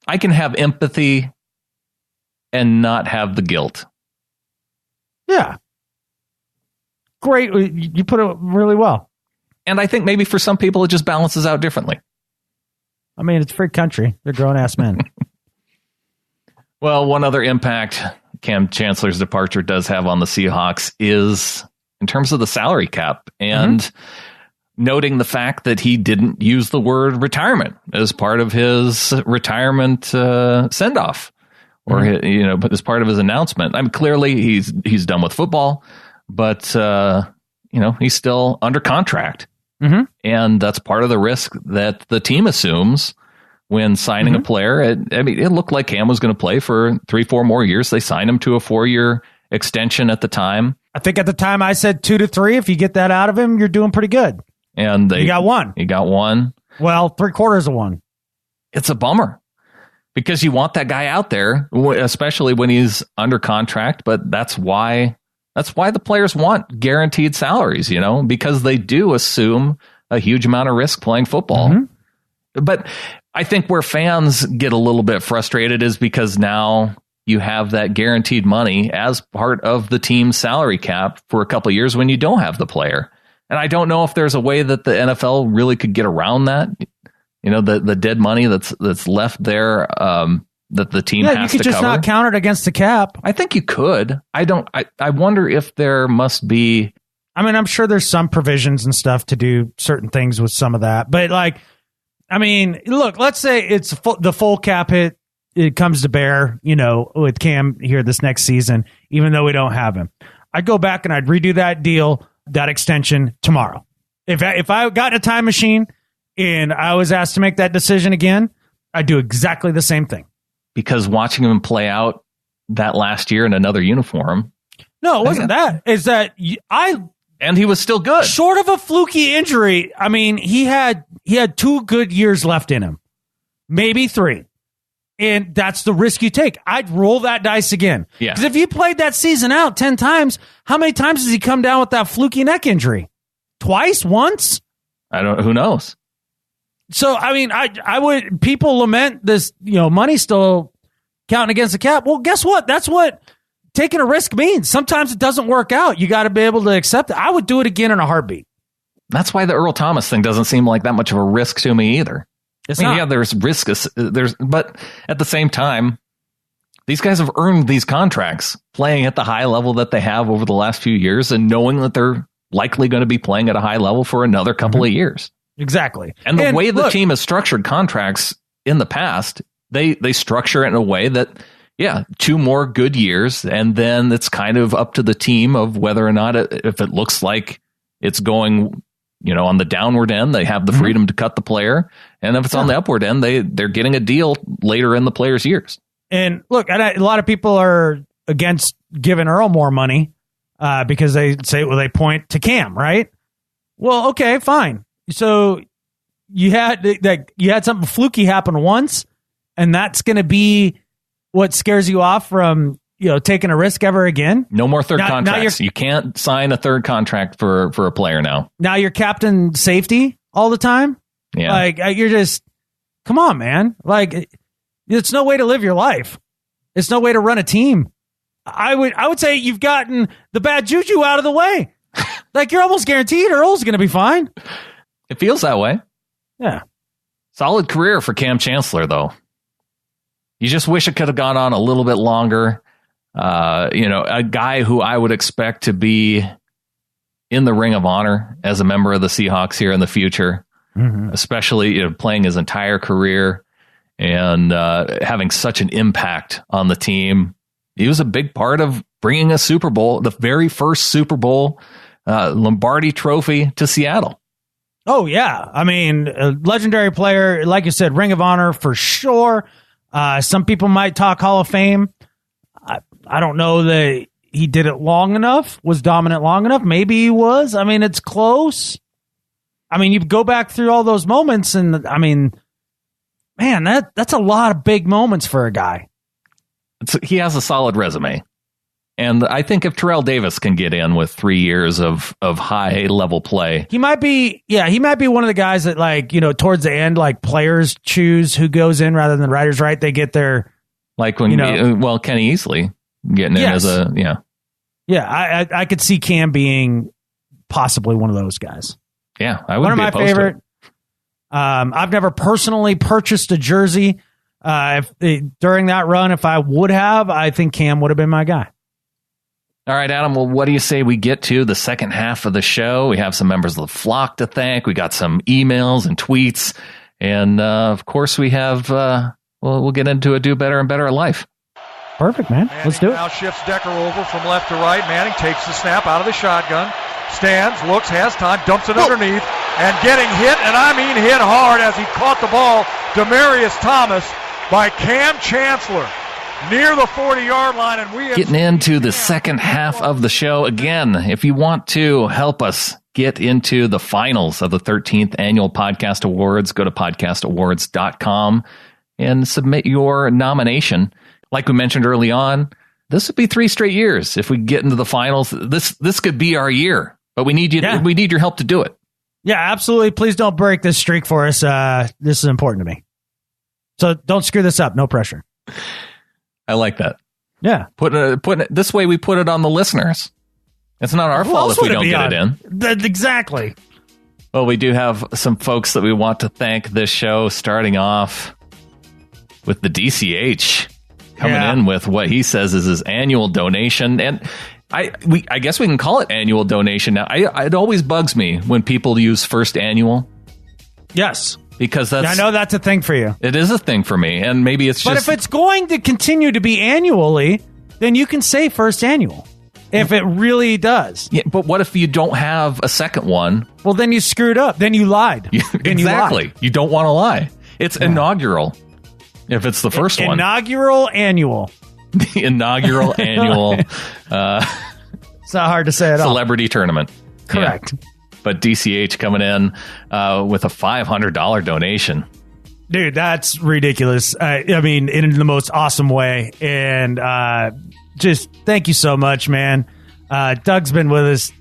I can have empathy and not have the guilt. Yeah. Great. You put it really well. And I think maybe for some people it just balances out differently. I mean, it's a free country. They're grown-ass men. Well, one other impact Kam Chancellor's departure does have on the Seahawks is in terms of the salary cap and noting the fact that he didn't use the word retirement as part of his retirement send-off or but as part of his announcement. I mean, clearly he's done with football, but he's still under contract. And that's part of the risk that the team assumes when signing a player. It looked like Cam was going to play for 3-4 more years. They signed him to a 4-year extension at the time. I think at the time I said 2 to 3. If you get that out of him, you're doing pretty good. And he got one. He got one. Well, 3/4 of one. It's a bummer because you want that guy out there, especially when he's under contract. But that's why the players want guaranteed salaries, because they do assume a huge amount of risk playing football. But I think where fans get a little bit frustrated is because now you have that guaranteed money as part of the team's salary cap for a couple of years when you don't have the player. And I don't know if there's a way that the NFL really could get around that. The dead money that's left there that the team has to cover. Yeah, you could just not count it against the cap. I think you could. I wonder if there must be. I mean, I'm sure there's some provisions and stuff to do certain things with some of that. But look, let's say it's the full cap hit. It comes to bear, with Cam here this next season, even though we don't have him. I'd go back and I'd redo that deal, that extension tomorrow. If I got in a time machine and I was asked to make that decision again, I'd do exactly the same thing. Because watching him play out that last year in another uniform. No, it wasn't that. It's that and he was still good. Short of a fluky injury, I mean, he had 2 good years left in him. Maybe 3. And that's the risk you take. I'd roll that dice again. Yeah. Because if he played that season out 10 times, how many times has he come down with that fluky neck injury? Twice? Once? Who knows? So, I mean, I would, people lament this, money still counting against the cap. Well, guess what? That's what taking a risk means. Sometimes it doesn't work out. You got to be able to accept it. I would do it again in a heartbeat. That's why the Earl Thomas thing doesn't seem like that much of a risk to me either. Yeah, there's risk, but at the same time, these guys have earned these contracts playing at the high level that they have over the last few years and knowing that they're likely going to be playing at a high level for another couple of years. Exactly. And the way the team has structured contracts in the past, they structure it in a way that, 2 more good years, and then it's kind of up to the team of whether or not if it looks like it's going, on the downward end, they have the freedom to cut the player, and if it's on the upward end, they're getting a deal later in the player's years. And look, a lot of people are against giving Earl more money because they say, they point to Cam, right? Well, okay, fine. So you had something fluky happen once, and that's going to be what scares you off from taking a risk ever again. No more third contracts. You can't sign a third contract for a player now. Now you're captain safety all the time. Yeah, like you're just come on, man. Like it's no way to live your life. It's no way to run a team. I would say you've gotten the bad juju out of the way. Like you're almost guaranteed Earl's going to be fine. It feels that way. Yeah. Solid career for Kam Chancellor, though. You just wish it could have gone on a little bit longer. A guy who I would expect to be in the Ring of Honor as a member of the Seahawks here in the future, especially playing his entire career and having such an impact on the team. He was a big part of bringing a Super Bowl, the very first Super Bowl Lombardi trophy to Seattle. Oh, yeah. I mean, a legendary player, like you said, Ring of Honor for sure. Some people might talk Hall of Fame. I don't know that he did it long enough, was dominant long enough. Maybe he was. I mean, it's close. I mean, you go back through all those moments, and I mean, man, that's a lot of big moments for a guy. He has a solid resume. And I think if Terrell Davis can get in with 3 years of high level play, he might be one of the guys that, like, towards the end, like players choose who goes in rather than writers, right? They get their, like when, Kenny Easley getting in as a, Yeah. I could see Cam being possibly one of those guys. Yeah. I would one of my favorite. I've never personally purchased a jersey. During that run, if I would have, I think Cam would have been my guy. All right, Adam, well, what do you say we get to the second half of the show? We have some members of the flock to thank. We got some emails and tweets. And, of course, we have, we'll get into a do better and better life. Perfect, man. Manning Let's do it. Now shifts Decker over from left to right. Manning takes the snap out of the shotgun. Stands, looks, has time, dumps it underneath. And getting hit, and I mean hit hard as he caught the ball. Demaryius Thomas by Kam Chancellor. Near the 40-yard line, and we getting into the second half of the show. Again, if you want to help us get into the finals of the 13th Annual Podcast Awards, go to podcastawards.com and submit your nomination. Like we mentioned early on, this would be 3 straight years. If we get into the finals, this could be our year, but we need you. Yeah. We need your help to do it. Yeah, absolutely. Please don't break this streak for us. This is important to me. So don't screw this up. No pressure. I like that. Yeah. Putting it this way, we put it on the listeners. It's not our fault if we don't get it in. Exactly. Well, we do have some folks that we want to thank this show, starting off with the DCH coming in with what he says is his annual donation. And I guess we can call it annual donation now. It always bugs me when people use first annual. Yes. Because I know that's a thing for you. It is a thing for me, and maybe it's just... But if it's going to continue to be annually, then you can say first annual. if it really does. Yeah, but what if you don't have a second one? Well, then you screwed up. Then you lied. Exactly. You don't want to lie. It's inaugural. If it's the first one. Inaugural annual. The inaugural annual. It's not hard to say at all. Celebrity tournament. Correct. Yeah. But DCH coming in with a $500 donation. Dude, that's ridiculous. I mean, in the most awesome way. And just thank you so much, man. Doug's been with us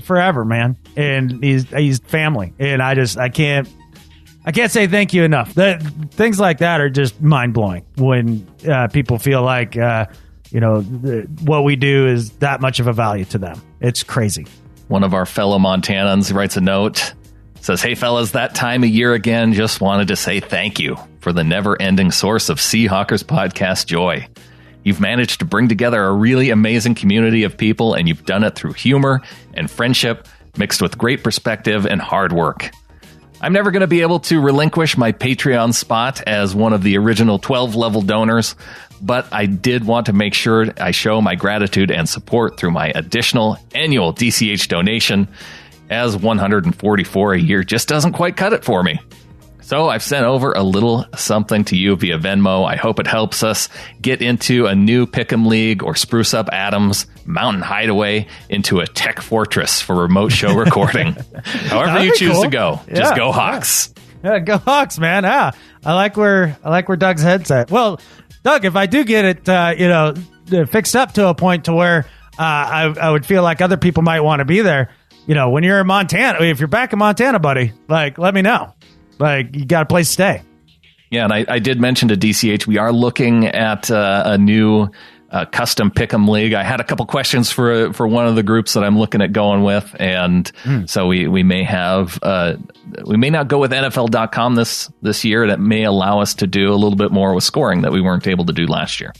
forever, man. And he's family. And I can't say thank you enough. Things like that are just mind-blowing when people feel like, what we do is that much of a value to them. It's crazy. One of our fellow Montanans writes a note, says, "Hey, fellas, that time of year again, just wanted to say thank you for the never-ending source of Seahawkers podcast joy. You've managed to bring together a really amazing community of people, and you've done it through humor and friendship mixed with great perspective and hard work. I'm never going to be able to relinquish my Patreon spot as one of the original 12-level donors, but I did want to make sure I show my gratitude and support through my additional annual DCH donation, as 144 a year just doesn't quite cut it for me. So I've sent over a little something to you via Venmo. I hope it helps us get into a new Pick'em League or spruce up Adams Mountain Hideaway into a tech fortress for remote show recording. However you choose to go, just go Hawks. Yeah, go Hawks, man. I like where Doug's head's at. Well, Doug, if I do get it, fixed up to a point to where I would feel like other people might want to be there. When you're in Montana, if you're back in Montana, buddy, let me know. You got a place to stay. Yeah, and I did mention to DCH, we are looking at a new custom Pick'em League. I had a couple questions for one of the groups that I'm looking at going with, and so we may have we may not go with NFL.com this year. That may allow us to do a little bit more with scoring that we weren't able to do last year.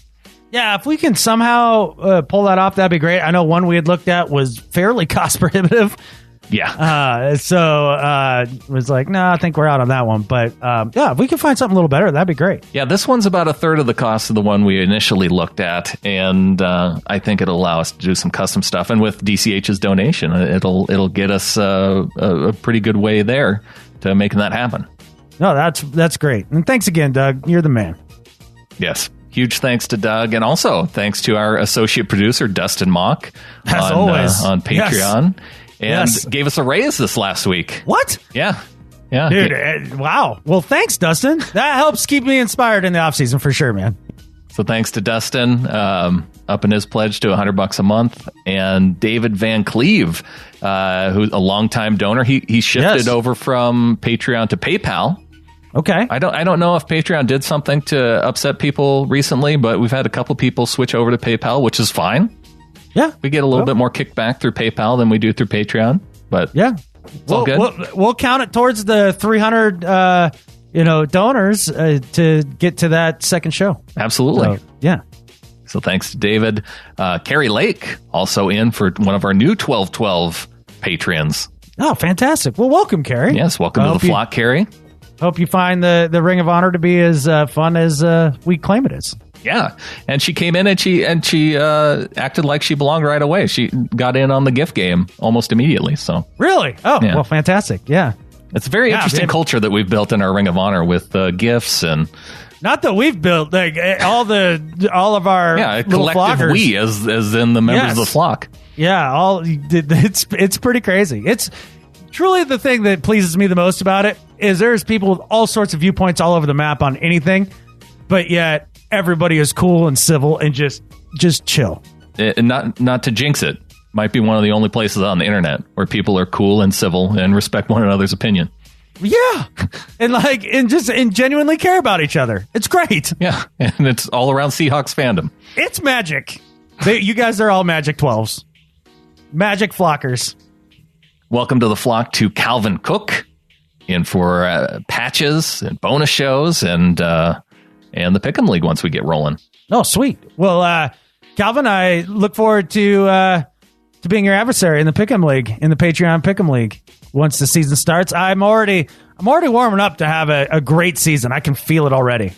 Yeah, if we can somehow pull that off, that'd be great. I know one we had looked at was fairly cost prohibitive. Yeah. So it was like, no, I think we're out on that one. But if we can find something a little better, that'd be great. Yeah, this one's about a third of the cost of the one we initially looked at, and I think it'll allow us to do some custom stuff. And with DCH's donation, it'll get us a pretty good way there to making that happen. No, that's great. And thanks again, Doug. You're the man. Yes. Huge thanks to Doug, and also thanks to our associate producer, Dustin Mock, as always, on Patreon. Yes. And gave us a raise this last week. What? Yeah. Dude, wow. Well, thanks, Dustin. That helps keep me inspired in the offseason for sure, man. So thanks to Dustin, up in his pledge to $100 a month, and David Van Cleve, who's a longtime donor. He shifted over from Patreon to PayPal. Okay. I don't know if Patreon did something to upset people recently, but we've had a couple people switch over to PayPal, which is fine. Yeah. We get a little bit more kickback through PayPal than we do through Patreon, but yeah, it's all good. We'll count it towards the 300 donors to get to that second show. Absolutely. So, yeah. So thanks to David. Carrie Lake also in for one of our new 1212 patrons. Oh, fantastic. Well, welcome, Carrie. Yes, welcome to the flock, Carrie. Hope you find the Ring of Honor to be as fun as we claim it is. Yeah, and she came in and she acted like she belonged right away. She got in on the gift game almost immediately. So really, well, fantastic. Yeah, it's a very interesting culture that we've built in our Ring of Honor with gifts and. Not that we've built like all of our little collective flockers. We as in the members of the flock. Yeah, it's pretty crazy. It's truly the thing that pleases me the most about it is there's people with all sorts of viewpoints all over the map on anything, but yet everybody is cool and civil and just chill. And not to jinx it, might be one of the only places on the internet where people are cool and civil and respect one another's opinion. Yeah, and genuinely care about each other. It's great. Yeah, and it's all around Seahawks fandom. It's magic. You guys are all Magic 12s, Magic Flockers. Welcome to the flock to Calvin Cook, in for patches and bonus shows and the Pick'em League once we get rolling. Oh, sweet. Well, Calvin, I look forward to being your adversary in the Pick'em League, in the Patreon Pick'em League. Once the season starts, I'm already warming up to have a great season. I can feel it already.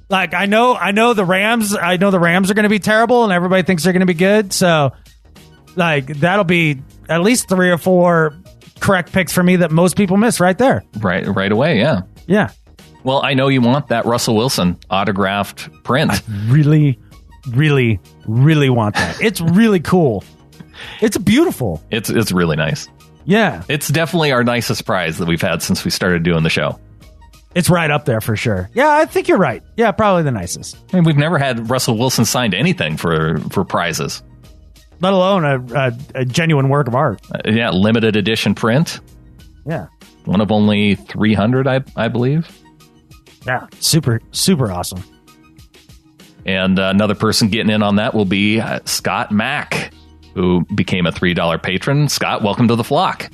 Like I know the Rams. I know the Rams are going to be terrible, and everybody thinks they're going to be good. So Like, that'll be at least 3 or 4 correct picks for me that most people miss right there. Right away, yeah. Yeah. Well, I know you want that Russell Wilson autographed print. I really, really, really want that. It's really cool. It's beautiful. It's really nice. Yeah. It's definitely our nicest prize that we've had since we started doing the show. It's right up there for sure. Yeah, I think you're right. Yeah, probably the nicest. I mean, we've never had Russell Wilson signed anything for prizes. Let alone a genuine work of art. Yeah, limited edition print. Yeah. One of only 300, I believe. Yeah, super, super awesome. And another person getting in on that will be Scott Mack, who became a $3 patron. Scott, welcome to the flock.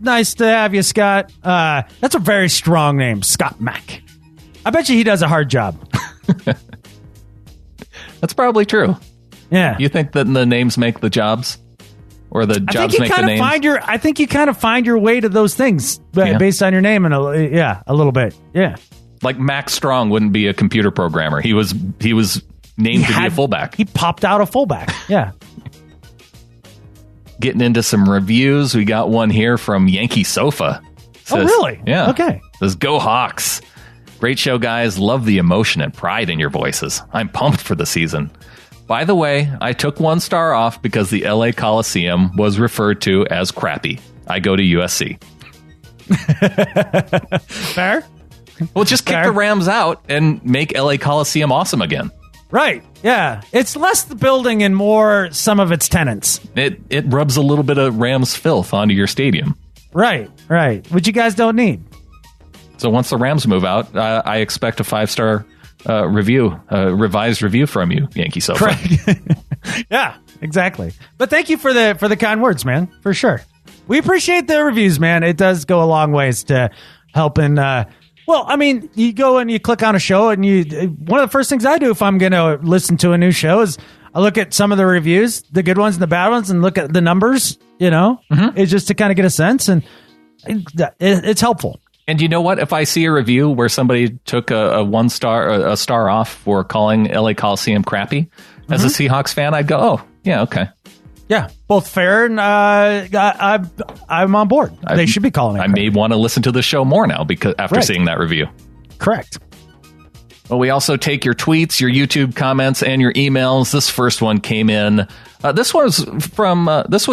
Nice to have you, Scott. That's a very strong name, Scott Mack. I bet you he does a hard job. That's probably true. Yeah. You think that the names make the jobs? Or the jobs make the names? I think you kind of find your way to those things based on your name, and a little bit. Yeah. Like Max Strong wouldn't be a computer programmer. He was named to be a fullback. He popped out a fullback. Yeah. Getting into some reviews. We got one here from Yankee Sofa. Says, really? Yeah. Okay. Says, go Hawks. Great show, guys. Love the emotion and pride in your voices. I'm pumped for the season. By the way, I took 1 star off because the LA Coliseum was referred to as crappy. I go to USC. Fair? Well, just kick the Rams out and make LA Coliseum awesome again. Right. Yeah. It's less the building and more some of its tenants. It rubs a little bit of Rams filth onto your stadium. Right. Which you guys don't need. So once the Rams move out, I expect a 5-star revised review from you, Yankee Sofa. Correct. Yeah, exactly. But thank you for the kind words, man. For sure. We appreciate the reviews, man. It does go a long ways to helping. Well, I mean, you go and you click on a show, and one of the first things I do if I'm going to listen to a new show is I look at some of the reviews, the good ones and the bad ones, and look at the numbers. It's just to kind of get a sense, and it's helpful. And you know what? If I see a review where somebody took a 1 star, a star off for calling LA Coliseum crappy, as a Seahawks fan, I'd go, oh, yeah, okay. Yeah, both fair and I'm on board. They should be calling it. I may want to listen to the show more now because after seeing that review. Correct. Well, we also take your tweets, your YouTube comments, and your emails. This first one came in. This was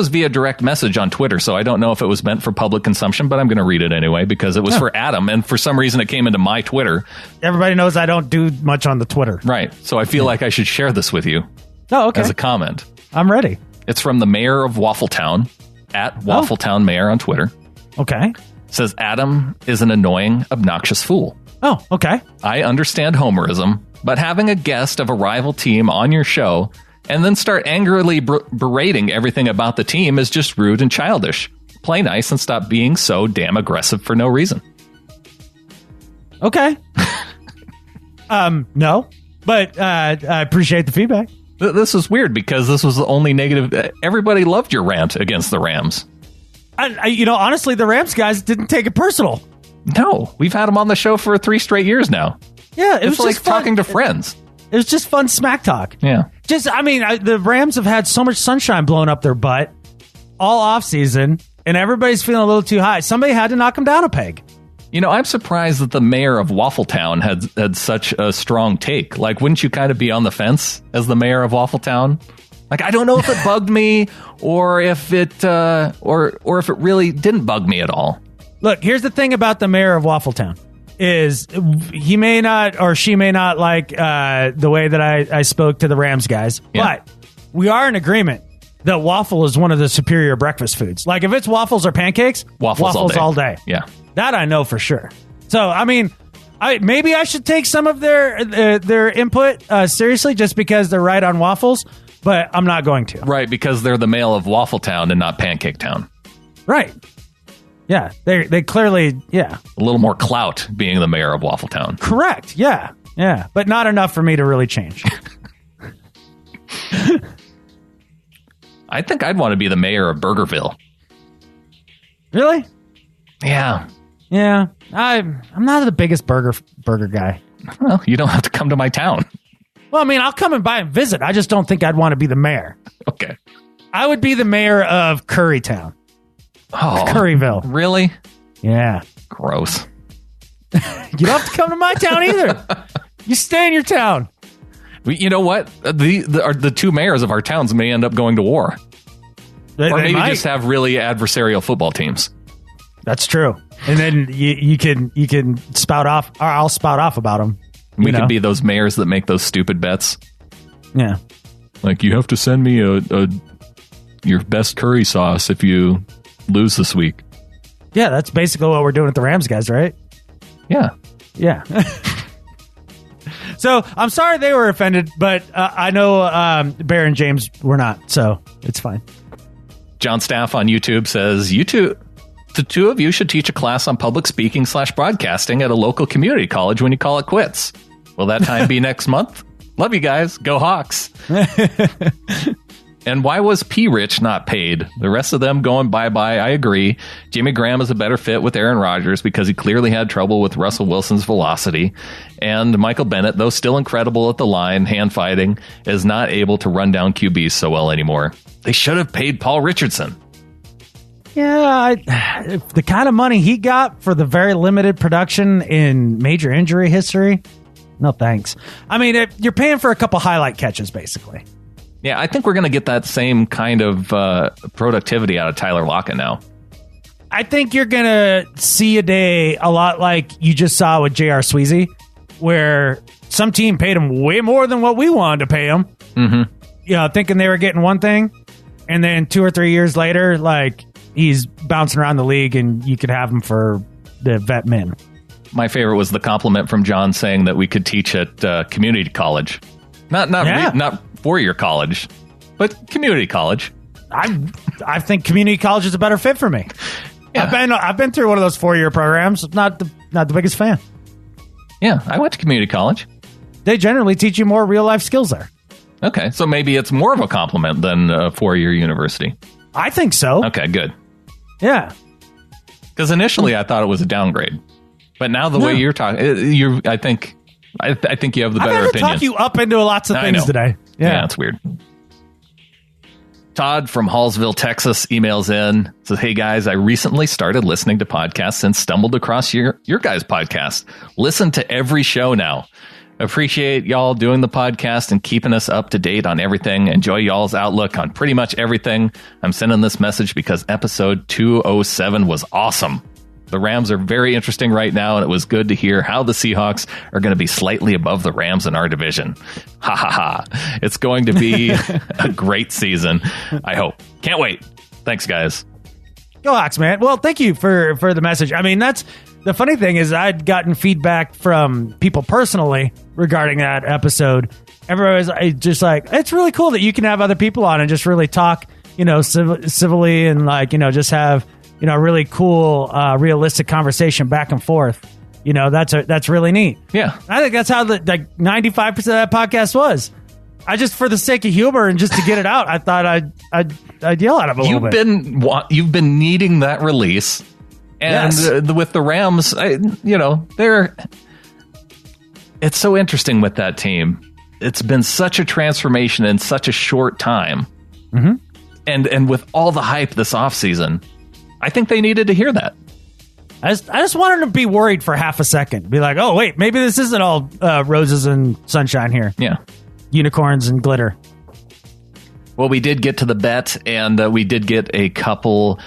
via direct message on Twitter, so I don't know if it was meant for public consumption, but I'm going to read it anyway because it was for Adam, and for some reason it came into my Twitter. Everybody knows I don't do much on the Twitter. Right, so I feel like I should share this with you. Oh, okay. As a comment. I'm ready. It's from the mayor of Waffletown, at Waffletown Mayor on Twitter. Okay. Says, Adam is an annoying, obnoxious fool. Oh, okay. I understand homerism, but having a guest of a rival team on your show and then start angrily berating everything about the team is just rude and childish. Play nice and stop being so damn aggressive for no reason. Okay. No, but I appreciate the feedback. This is weird because this was the only negative. Everybody loved your rant against the Rams. Honestly, the Rams guys didn't take it personal. No, we've had them on the show for 3 straight years now. Yeah, it's like talking to friends. It was just fun smack talk. Yeah. The Rams have had so much sunshine blown up their butt all off season, and everybody's feeling a little too high. Somebody had to knock them down a peg. I'm surprised that the mayor of Waffletown had such a strong take. Like, wouldn't you kind of be on the fence as the mayor of Waffletown? Like, I don't know if it bugged me or if it or if it really didn't bug me at all. Look, here's the thing about the mayor of Waffletown is he may not or she may not like the way that I spoke to the Rams guys, but we are in agreement that waffle is one of the superior breakfast foods. Like, if it's waffles or pancakes, waffles all day. Yeah. That I know for sure. So, I mean, maybe I should take some of their input seriously just because they're right on waffles, but I'm not going to. Right, because they're the mayor of Waffletown and not Pancake Town. Right. Yeah, they clearly, A little more clout being the mayor of Waffletown. Correct, yeah, but not enough for me to really change. I think I'd want to be the mayor of Burgerville. Really? Yeah. Yeah, I'm not the biggest burger guy. Well, you don't have to come to my town. Well, I mean, I'll come and by and visit. I just don't think I'd want to be the mayor. Okay. I would be the mayor of Currytown. Oh, Curryville. Really? Yeah. Gross. You don't have to come to my town either. You stay in your town. You know what? The two mayors of our towns may end up going to war. Or maybe just have really adversarial football teams. That's true. And then you can spout off, or I'll spout off about them. We could be those mayors that make those stupid bets. Yeah. Like, you have to send me your best curry sauce if you lose this week. Yeah, that's basically what we're doing with the Rams guys, right? Yeah. Yeah. So I'm sorry they were offended, but I know Bear and James were not, so it's fine. John Staff on YouTube says, the two of you should teach a class on public speaking / broadcasting at a local community college when you call it quits. Will that time be next month? Love you guys. Go Hawks. And why was P. Rich not paid? The rest of them going bye-bye. I agree. Jimmy Graham is a better fit with Aaron Rodgers because he clearly had trouble with Russell Wilson's velocity. And Michael Bennett, though still incredible at the line, hand fighting, is not able to run down QBs so well anymore. They should have paid Paul Richardson. Yeah, the kind of money he got for the very limited production in major injury history, no thanks. I mean, you're paying for a couple highlight catches, basically. Yeah, I think we're going to get that same kind of productivity out of Tyler Lockett now. I think you're going to see a day a lot like you just saw with J.R. Sweezy, where some team paid him way more than what we wanted to pay him. Mm-hmm. You know, thinking they were getting one thing, and then 2 or 3 years later, like, he's bouncing around the league, and you could have him for the vet min. My favorite was the compliment from John saying that we could teach at community college. Not 4-year college, but community college. I think community college is a better fit for me. Yeah. I've been through one of those 4-year programs. Not the biggest fan. Yeah, I went to community college. They generally teach you more real life skills there. Okay, so maybe it's more of a compliment than a 4-year university. I think so. Okay, good. Yeah, because initially I thought it was a downgrade, but now the way you're talking, I think you have the better opinion. Talk you up into lots of things today. Yeah, it's weird. Todd from Hallsville, Texas emails in, says, "Hey guys, I recently started listening to podcasts and stumbled across your guys' podcast. Listen to every show now. Appreciate y'all doing the podcast and keeping us up to date on everything. Enjoy y'all's outlook on pretty much everything. I'm sending this message because episode 207 was awesome. The Rams are very interesting right now, and it was good to hear how the Seahawks are going to be slightly above the Rams in our division. Ha ha ha. It's going to be a great season, I hope. Can't wait. Thanks, guys." Go Hawks, man. Well, thank you for the message. I mean, that's the funny thing is I'd gotten feedback from people personally regarding that episode. Everybody was just like, it's really cool that you can have other people on and just really talk, civilly and just have, a really cool, realistic conversation back and forth. That's really neat. Yeah. I think that's how 95% of that podcast was. I just, for the sake of humor and just to get it out, I thought I'd yell at him a little bit. You've been needing that release. And with the Rams, it's so interesting with that team. It's been such a transformation in such a short time. Mm-hmm. And with all the hype this offseason, I think they needed to hear that. I just wanted to be worried for half a second. Be like, oh, wait, maybe this isn't all roses and sunshine here. Yeah. Unicorns and glitter. Well, we did get to the bet, and we did get a couple...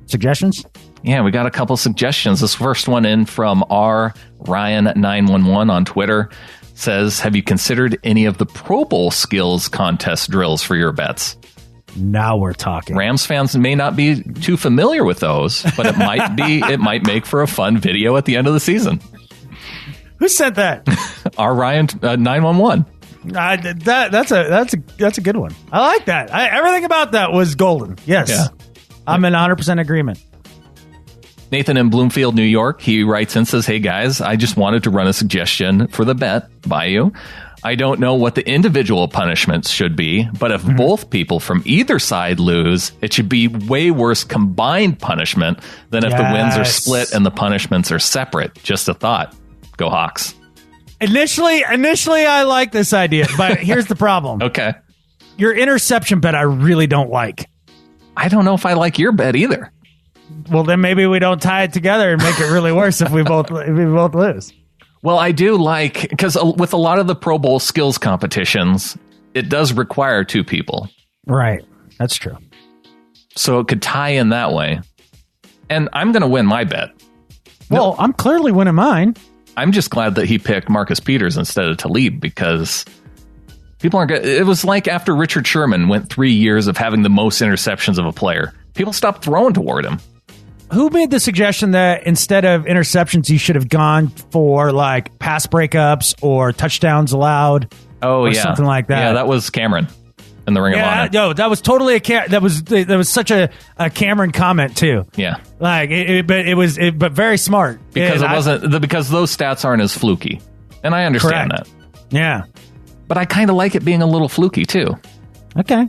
suggestions? Yeah, we got a couple suggestions. This first one in from Ryan911 on Twitter says, "Have you considered any of the Pro Bowl skills contest drills for your bets?" Now we're talking. Rams fans may not be too familiar with those, but it might make for a fun video at the end of the season. Who sent that? Our Ryan 911. That's a good one. I like that. Everything about that was golden. Yes. Yeah. I'm in 100% agreement. Nathan in Bloomfield, New York, he writes and says, "Hey guys, I just wanted to run a suggestion for the bet by you. I don't know what the individual punishments should be, but if both people from either side lose, it should be way worse combined punishment than if the wins are split and the punishments are separate. Just a thought. Go Hawks." Initially, I like this idea, but here's the problem. Okay. your interception bet I really don't like. I don't know if I like your bet either. Well, then maybe we don't tie it together and make it really worse if we both lose. Well, I do like, because with a lot of the Pro Bowl skills competitions, it does require two people. Right. That's true. So it could tie in that way. And I'm going to win my bet. Well, I'm clearly winning mine. I'm just glad that he picked Marcus Peters instead of Talib, because people aren't good. It was like after Richard Sherman went 3 years of having the most interceptions of a player. People stopped throwing toward him. Who made the suggestion that instead of interceptions, you should have gone for like pass breakups or touchdowns allowed? Oh, or yeah. something like that. Yeah, that was Cameron in the Ring of Honor. No, that was totally that was such a Cameron comment too. Yeah. Like but very smart. Because because those stats aren't as fluky. And I understand Correct. that. Yeah. But I kind of like it being a little fluky too. Okay.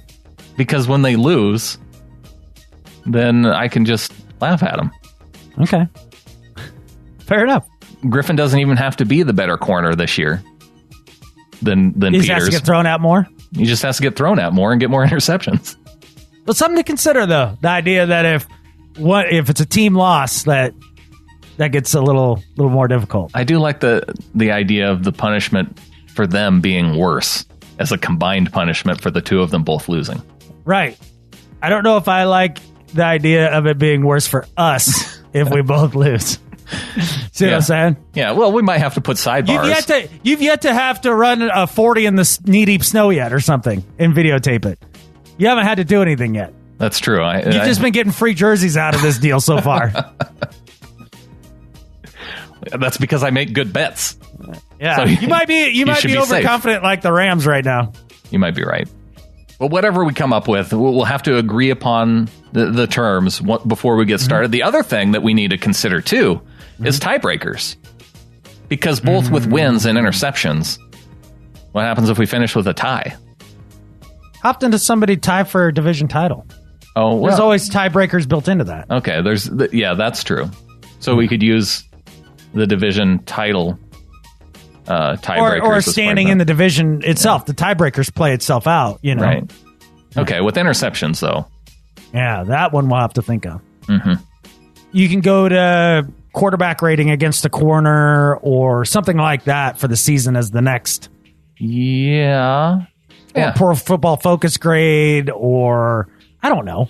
Because when they lose, then I can just laugh at them. Okay. Fair enough. Griffin doesn't even have to be the better corner this year than He Peters. just has to get thrown out more? He just has to get thrown at more and get more interceptions. Well, something to consider, though. The idea that if it's a team loss, that gets a little more difficult. I do like the idea of the punishment for them being worse as a combined punishment for the two of them both losing. Right. I don't know if I like the idea of it being worse for us if we both lose. See what I'm saying? Yeah, well, we might have to put sidebars. You've yet to have to run a 40 in the knee-deep snow yet or something and videotape it. You haven't had to do anything yet. That's true. You've just been getting free jerseys out of this deal so far. That's because I make good bets. Yeah, So you might be overconfident like the Rams right now. You might be right. Well, whatever we come up with, we'll have to agree upon the terms before we get started. The other thing that we need to consider, too, is tiebreakers. Because both with wins and interceptions, what happens if we finish with a tie? How often does somebody tie for a division title? Oh, well. There's always tiebreakers built into that. Okay, that's true. So we could use the division title tiebreakers. Or standing in the division itself. The tiebreakers play itself out, you know. Right. Okay, with interceptions, though. Yeah, that one we'll have to think of. Mm-hmm. You can go to quarterback rating against the corner or something like that for the season as the next. Yeah. Or Pro Football Focus grade, or I don't know.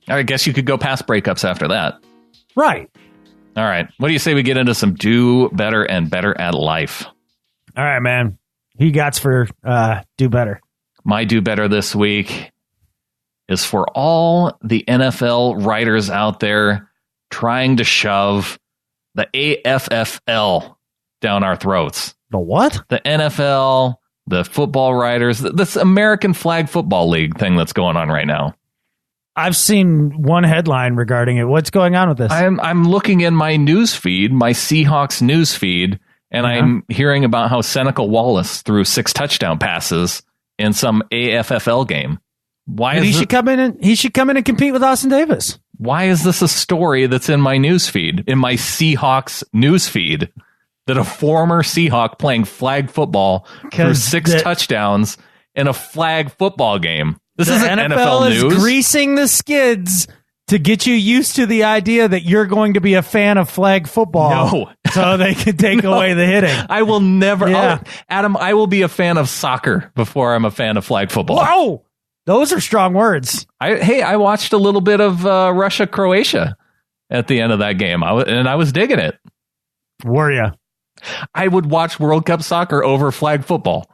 I guess you could go past breakups after that. Right. All right. What do you say we get into some do better and better at life? All right, man. Who you got for do better? My do better this week is for all the NFL writers out there trying to shove the AFFL down our throats. The what? The NFL, the football writers, this American Flag Football League thing that's going on right now. I've seen one headline regarding it. What's going on with this? I'm looking in my news feed, my Seahawks news feed, and I'm hearing about how Seneca Wallace threw 6 touchdown passes in some AFFL game. He should come in and compete with Austin Davis. Why is this a story that's in my news feed, in my Seahawks news feed, that a former Seahawk playing flag football threw 6 touchdowns in a flag football game? This isn't NFL news. Is greasing the skids to get you used to the idea that you're going to be a fan of flag football. No. So they can take away the hitting. I will never. Yeah. Adam, I will be a fan of soccer before I'm a fan of flag football. Whoa! Those are strong words. I watched a little bit of Russia-Croatia at the end of that game, and I was digging it. Were you? I would watch World Cup soccer over flag football.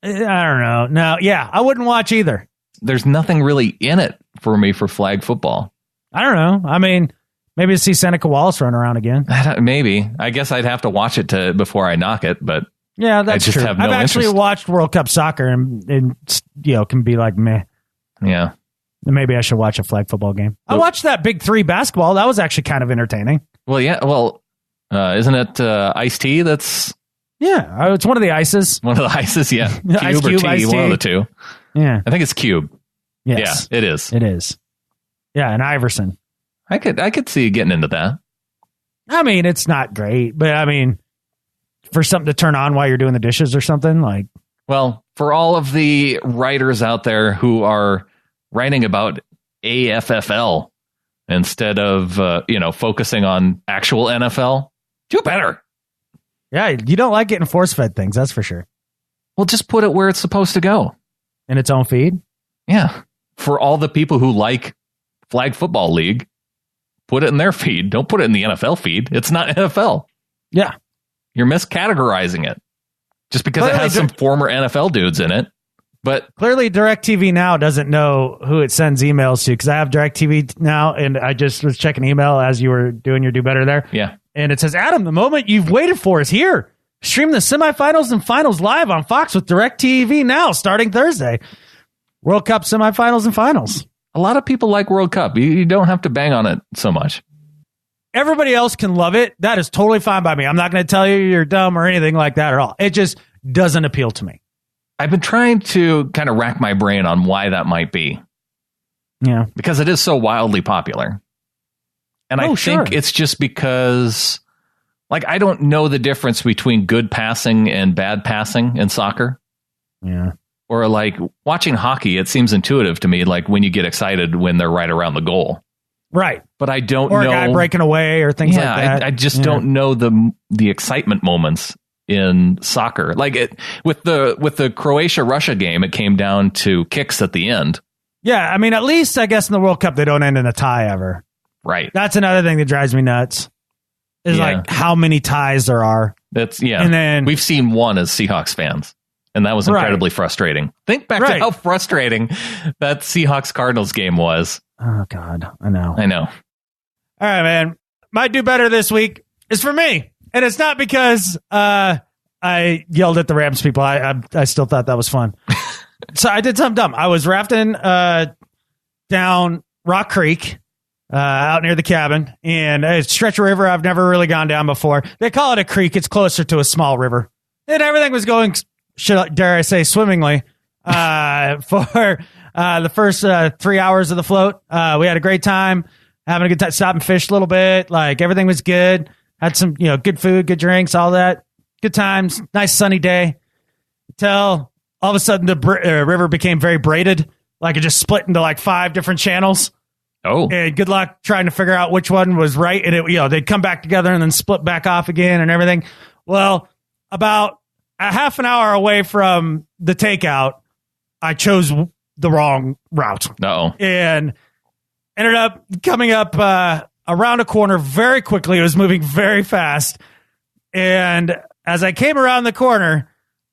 I don't know. No, yeah, I wouldn't watch either. There's nothing really in it for me for flag football. I don't know. I mean, maybe to see Seneca Wallace run around again. Maybe. I guess I'd have to watch it before I knock it, but yeah, that's true. Have no I've actually interest. watched World Cup soccer and can be like meh. Yeah. Maybe I should watch a flag football game. I watched that Big 3 basketball. That was actually kind of entertaining. Well, yeah. Well, isn't it Ice-T that's... Yeah, it's one of the ices. One of the ices, yeah. Ice Cube or Cube, T, Ice-T. one of the two. Yeah. I think it's Cube. Yes. Yeah, it is. It is. Yeah, and Iverson. I could see you getting into that. I mean, it's not great, but I mean, for something to turn on while you're doing the dishes or something, like, Well, for all of the writers out there who are writing about AFFL instead of, focusing on actual NFL, do better. Yeah, you don't like getting force-fed things, that's for sure. Well, just put it where it's supposed to go. In its own feed? Yeah. For all the people who like Flag Football League, put it in their feed. Don't put it in the NFL feed. It's not NFL. Yeah. You're miscategorizing it. Just because Clearly it has some former NFL dudes in it. But clearly DirecTV Now doesn't know who it sends emails to, because I have DirecTV Now, and I just was checking email as you were doing your Do Better there. Yeah. And it says, Adam, the moment you've waited for is here. Stream the semifinals and finals live on Fox with DirecTV Now starting Thursday. World Cup semifinals and finals. A lot of people like World Cup. You don't have to bang on it so much. Everybody else can love it. That is totally fine by me. I'm not going to tell you you're dumb or anything like that at all. It just doesn't appeal to me. I've been trying to kind of rack my brain on why that might be. Yeah. Because it is so wildly popular. And I think it's just because, I don't know the difference between good passing and bad passing in soccer. Yeah. Or watching hockey, it seems intuitive to me, when you get excited when they're right around the goal. Right. But I don't know. Or a guy breaking away or things like that. I just don't know the excitement moments in soccer. With the Croatia-Russia game, it came down to kicks at the end. Yeah, I mean, at least I guess in the World Cup they don't end in a tie ever. Right. That's another thing that drives me nuts. Is how many ties there are. And then we've seen one as Seahawks fans, and that was incredibly frustrating. Think back to how frustrating that Seahawks-Cardinals game was. Oh God, I know. All right, man. My Do Better this week is for me. And it's not because I yelled at the Rams people. I still thought that was fun. So I did something dumb. I was rafting down Rock Creek out near the cabin, and it's a stretch of river I've never really gone down before. They call it a creek. It's closer to a small river. And everything was going, dare I say, swimmingly for the first 3 hours of the float. We had a great time, having a good time, stop and fish a little bit. Everything was good. Had some, good food, good drinks, all that. Good times. Nice sunny day. Until all of a sudden the river became very braided. It just split into 5 different channels. Oh. And good luck trying to figure out which one was right. And they'd come back together and then split back off again and everything. Well, about a half an hour away from the takeout, I chose the wrong route. Uh-oh. And ended up coming up around a corner very quickly. It was moving very fast. And as I came around the corner,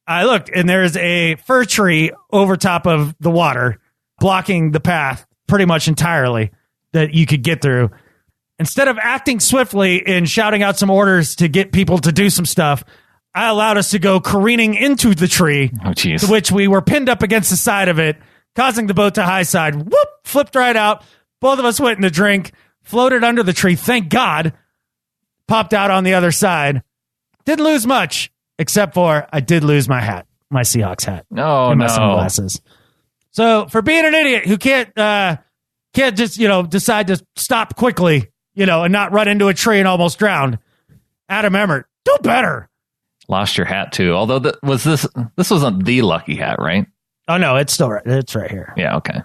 I looked, and there's a fir tree over top of the water, blocking the path pretty much entirely that you could get through. Instead of acting swiftly and shouting out some orders to get people to do some stuff, I allowed us to go careening into the tree, to which we were pinned up against the side of it, causing the boat to high side. Whoop! Flipped right out. Both of us went in the drink, floated under the tree. Thank God. Popped out on the other side. Didn't lose much, except for I did lose my hat, my Seahawks hat. Oh, and my sunglasses. So for being an idiot who can't just, decide to stop quickly, and not run into a tree and almost drown, Adam Emmert, do better. Lost your hat too. Although this wasn't the lucky hat, right? Oh no, it's still right. It's right here. Yeah. Okay.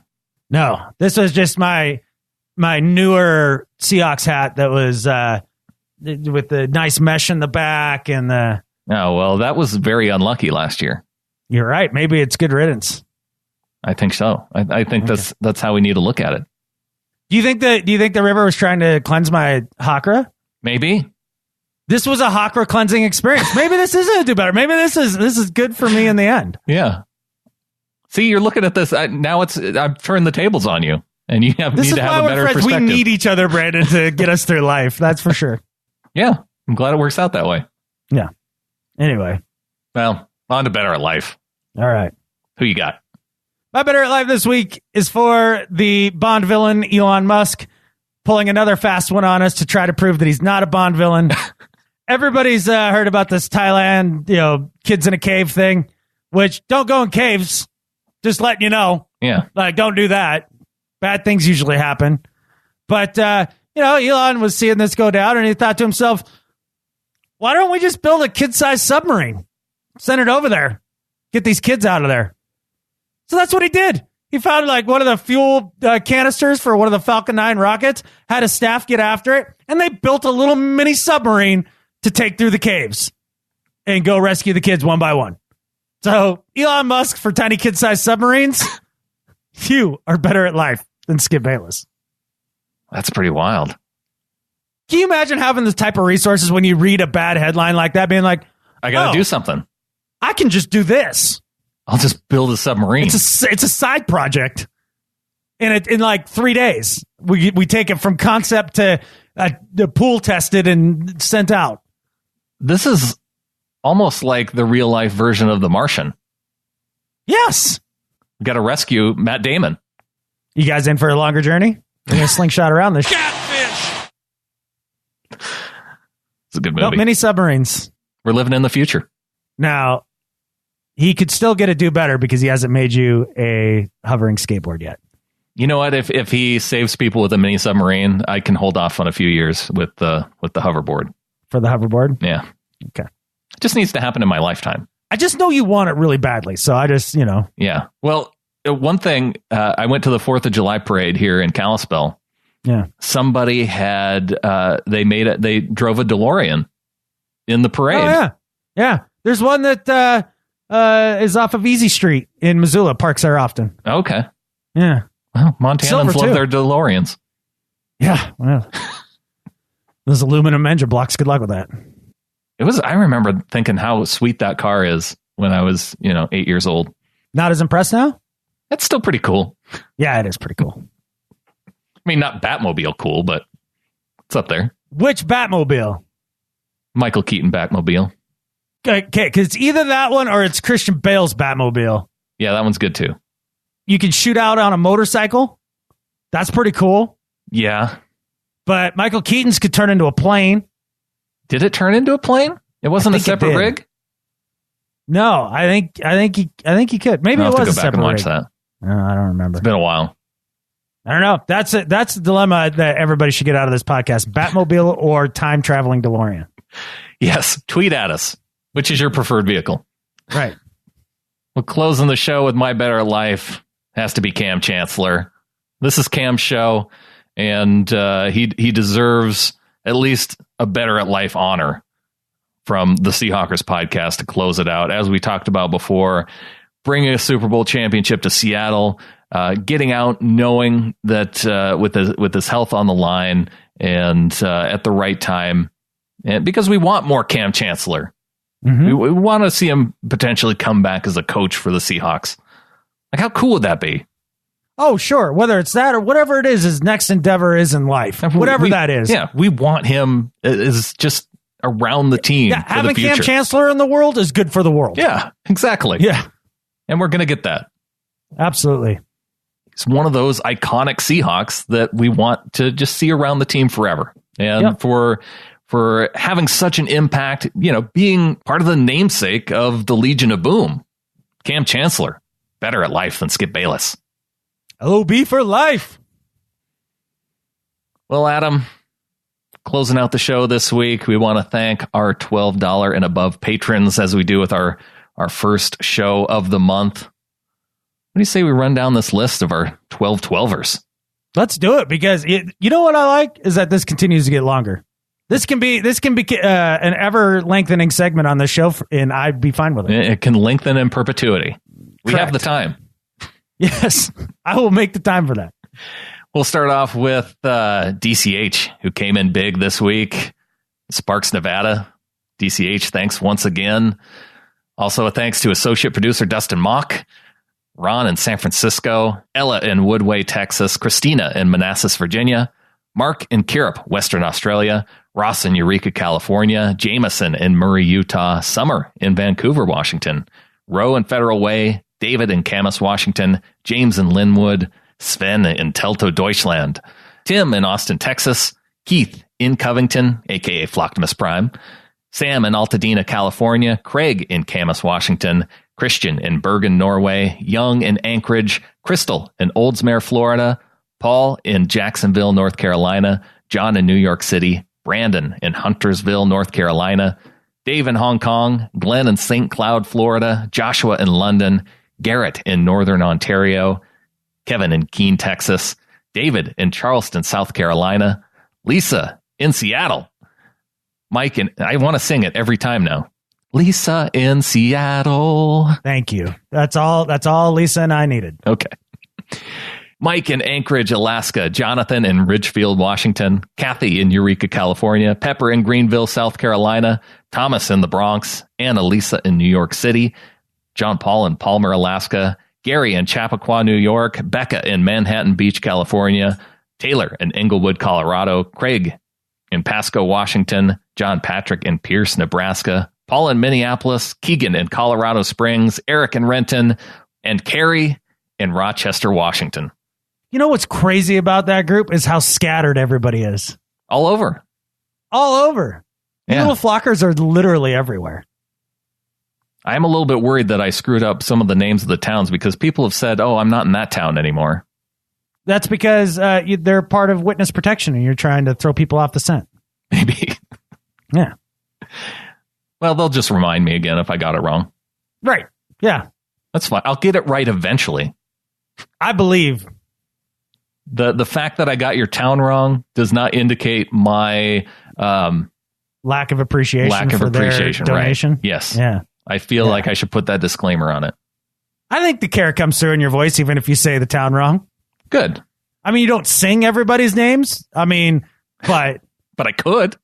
No, this was just my newer Seahawks hat that was with the nice mesh in the back and the. Oh well, that was very unlucky last year. You're right. Maybe it's good riddance. I think so. I think that's how we need to look at it. Do you think the river was trying to cleanse my hakra? Maybe. This was a hakra cleansing experience. Maybe this isn't a do better. Maybe this is good for me in the end. Yeah. See, you're looking at this now. I've turned the tables on you, and you need to have a better perspective. We need each other, Brandon, to get us through life. That's for sure. Yeah, I'm glad it works out that way. Yeah. Anyway, well, on to Better at Life. All right, who you got? My Better at Life this week is for the Bond villain Elon Musk, pulling another fast one on us to try to prove that he's not a Bond villain. Everybody's heard about this Thailand, kids in a cave thing, which don't go in caves. Just letting you know. Yeah. Don't do that. Bad things usually happen. But, Elon was seeing this go down and he thought to himself, why don't we just build a kid-sized submarine? Send it over there. get these kids out of there. So that's what he did. He found like one of the fuel canisters for one of the Falcon 9 rockets, had his staff get after it, and they built a little mini submarine to take through the caves and go rescue the kids one by one. So Elon Musk for tiny kid-sized submarines, you are better at life than Skip Bayless. That's pretty wild. Can you imagine having this type of resources when you read a bad headline like that, being like, I got to do something. I can just do this. I'll just build a submarine. It's a side project. And in like 3 days, we take it from concept to pool tested and sent out. This is almost like the real life version of The Martian. Yes. We got to rescue Matt Damon. You guys in for a longer journey? We're going to slingshot around this. Catfish! It's a good movie. Nope, mini submarines. We're living in the future. Now, he could still get to do better because he hasn't made you a hovering skateboard yet. You know what? If he saves people with a mini submarine, I can hold off on a few years with the hoverboard. For the hoverboard? Yeah. Okay. It just needs to happen in my lifetime. I just know you want it really badly, so I just, Yeah. Well, one thing, I went to the 4th of July parade here in Kalispell. Yeah. Somebody had, they drove a DeLorean in the parade. Oh, yeah. Yeah. There's one that is off of Easy Street in Missoula. Parks there often. Okay. Yeah. Well, Montanans love their DeLoreans. Yeah. Well, those aluminum engine blocks. Good luck with that. I remember thinking how sweet that car is when I was, 8 years old. Not as impressed now? That's still pretty cool. Yeah, it is pretty cool. I mean, not Batmobile cool, but it's up there. Which Batmobile? Michael Keaton Batmobile. Okay, because it's either that one or it's Christian Bale's Batmobile. Yeah, that one's good too. You can shoot out on a motorcycle. That's pretty cool. Yeah. But Michael Keaton's could turn into a plane. Did it turn into a plane? It wasn't a separate rig? No, I think he could. Maybe it was a separate rig. I'll have to go back and watch that. No, I don't remember. It's been a while. I don't know. That's it. That's the dilemma that everybody should get out of this podcast. Batmobile or time traveling DeLorean. Yes. Tweet at us. Which is your preferred vehicle? Right. Well, closing the show with My Better Life has to be Kam Chancellor. This is Cam's show, and he deserves at least a Better at Life honor from the Seahawkers podcast to close it out. As we talked about before, bringing a Super Bowl championship to Seattle, getting out knowing that with his health on the line and at the right time, and because we want more Kam Chancellor. Mm-hmm. We want to see him potentially come back as a coach for the Seahawks. Like, how cool would that be? Oh, sure. Whether it's that or whatever it is his next endeavor is in life. Whatever that is. Yeah, we want him as just around the team. Yeah, having Kam Chancellor in the world is good for the world. Yeah, exactly. Yeah. And we're going to get that. Absolutely. He's one of those iconic Seahawks that we want to just see around the team forever. And for having such an impact, being part of the namesake of the Legion of Boom. Kam Chancellor, better at life than Skip Bayless. OB for life. Well, Adam, closing out the show this week, we want to thank our $12 and above patrons as we do with our first show of the month. What do you say we run down this list of our 12 12ers? Let's do it, because you know what I like is that this continues to get longer. This can be an ever lengthening segment on the show, and I'd be fine with it. It can lengthen in perpetuity. We have the time. Yes, I will make the time for that. We'll start off with DCH, who came in big this week. Sparks, Nevada. DCH, thanks once again. Also, a thanks to associate producer Dustin Mock, Ron in San Francisco, Ella in Woodway, Texas, Christina in Manassas, Virginia, Mark in Kirrup, Western Australia, Ross in Eureka, California, Jameson in Murray, Utah, Summer in Vancouver, Washington, Roe in Federal Way, David in Camas, Washington, James in Linwood, Sven in Telto, Deutschland, Tim in Austin, Texas, Keith in Covington, a.k.a. Flocktimus Prime, Sam in Altadena, California, Craig in Camas, Washington, Christian in Bergen, Norway, Young in Anchorage, Crystal in Oldsmere, Florida, Paul in Jacksonville, North Carolina, John in New York City, Brandan in Huntersville, North Carolina, Dave in Hong Kong, Glenn in St. Cloud, Florida, Joshua in London, Garrett in Northern Ontario, Kevin in Keene, Texas, David in Charleston, South Carolina, Lisa in Seattle, Mike, and I want to sing it every time now. Lisa in Seattle. Thank you. That's all Lisa and I needed. Okay. Mike in Anchorage, Alaska, Jonathan in Ridgefield, Washington, Kathy in Eureka, California, Pepper in Greenville, South Carolina, Thomas in the Bronx, Annalisa in New York City, John Paul in Palmer, Alaska, Gary in Chappaqua, New York, Becca in Manhattan Beach, California, Taylor in Englewood, Colorado, Craig in Pasco, Washington, John Patrick in Pierce, Nebraska, Paul in Minneapolis, Keegan in Colorado Springs, Eric in Renton, and Carrie in Rochester, Washington. You know what's crazy about that group is how scattered everybody is. All over. All over. Yeah. Little flockers are literally everywhere. I'm a little bit worried that I screwed up some of the names of the towns because people have said, oh, I'm not in that town anymore. That's because they're part of witness protection and you're trying to throw people off the scent. Maybe. Yeah. Well, they'll just remind me again if I got it wrong. Right. Yeah. That's fine. I'll get it right eventually. I believe. The fact that I got your town wrong does not indicate my lack of appreciation for their donation. Right. Yes. Yeah. I feel like I should put that disclaimer on it. I think the care comes through in your voice, even if you say the town wrong. Good. I mean, you don't sing everybody's names. I mean, but I could.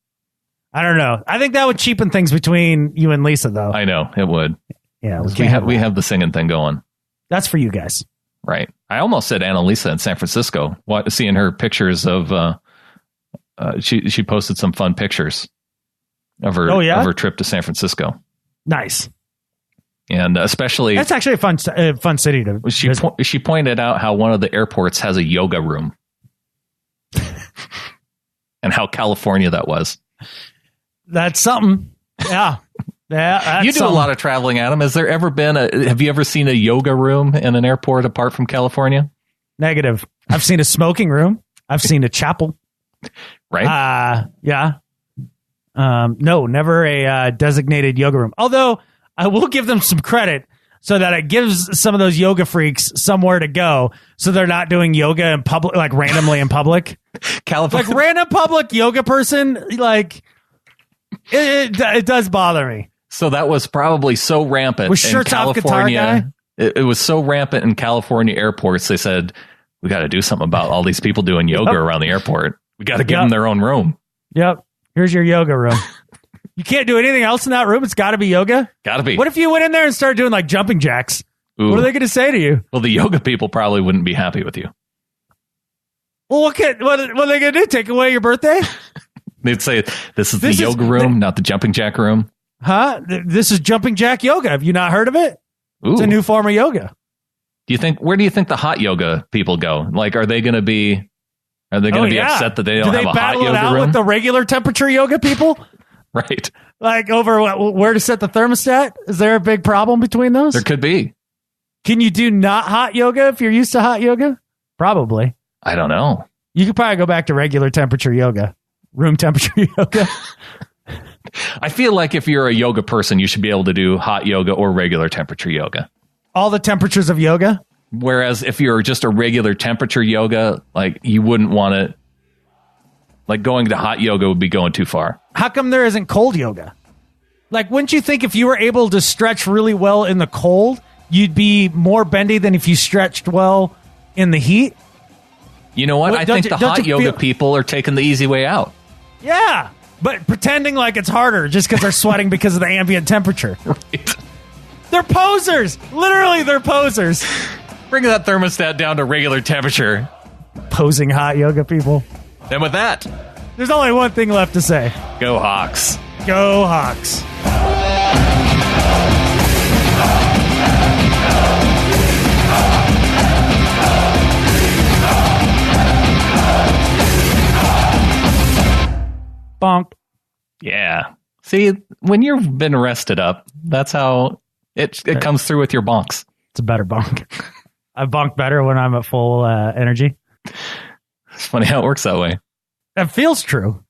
I don't know. I think that would cheapen things between you and Lisa, though. I know it would. Yeah, we have the singing thing going. That's for you guys. Right. I almost said Annalisa in San Francisco. Seeing her pictures of, she posted some fun pictures of her of her trip to San Francisco. Nice. And especially that's actually a fun city to. She pointed out how one of the airports has a yoga room, and how California that was. That's something. Yeah. Yeah, you do a lot of traveling, Adam. Has there ever been have you ever seen a yoga room in an airport apart from California? Negative. I've seen a smoking room. I've seen a chapel. Right. Yeah. No, never a designated yoga room. Although I will give them some credit so that it gives some of those yoga freaks somewhere to go. So they're not doing yoga in public, like randomly in public. California. Like random public yoga person. Like it does bother me. So that was probably so rampant with shirts in California. Off guitar guy? It was so rampant in California airports. They said, we got to do something about all these people doing yoga around the airport. We got to give them their own room. Yep. Here's your yoga room. You can't do anything else in that room. It's got to be yoga. Got to be. What if you went in there and started doing like jumping jacks? Ooh. What are they going to say to you? Well, the yoga people probably wouldn't be happy with you. Well, what are they going to do? Take away your birthday? They'd say, this is the yoga room, not the jumping jack room. Huh? This is jumping jack yoga. Have you not heard of it? Ooh. It's a new form of yoga. Where do you think the hot yoga people go? Like, are they going to be upset that they don't have a hot yoga room? Do they battle it out with the regular temperature yoga people? Right. Like over where to set the thermostat? Is there a big problem between those? There could be. Can you do not hot yoga if you're used to hot yoga? Probably. I don't know. You could probably go back to regular temperature yoga. Room temperature yoga. I feel like if you're a yoga person, you should be able to do hot yoga or regular temperature yoga. All the temperatures of yoga? Whereas if you're just a regular temperature yoga, like you wouldn't want to, like going to hot yoga would be going too far. How come there isn't cold yoga? Like, wouldn't you think if you were able to stretch really well in the cold, you'd be more bendy than if you stretched well in the heat? You know what? I think the hot yoga people are taking the easy way out. Yeah, but pretending like it's harder just because they're sweating because of the ambient temperature. Right. They're posers. Literally, they're posers. Bring that thermostat down to regular temperature. Posing hot yoga people. And with that, there's only one thing left to say. Go Hawks. Go Hawks. Bonk. Yeah. See, when you've been rested up, that's how it comes through with your bonks. It's a better bonk. I bonk better when I'm at full energy. It's funny how it works that way. That feels true.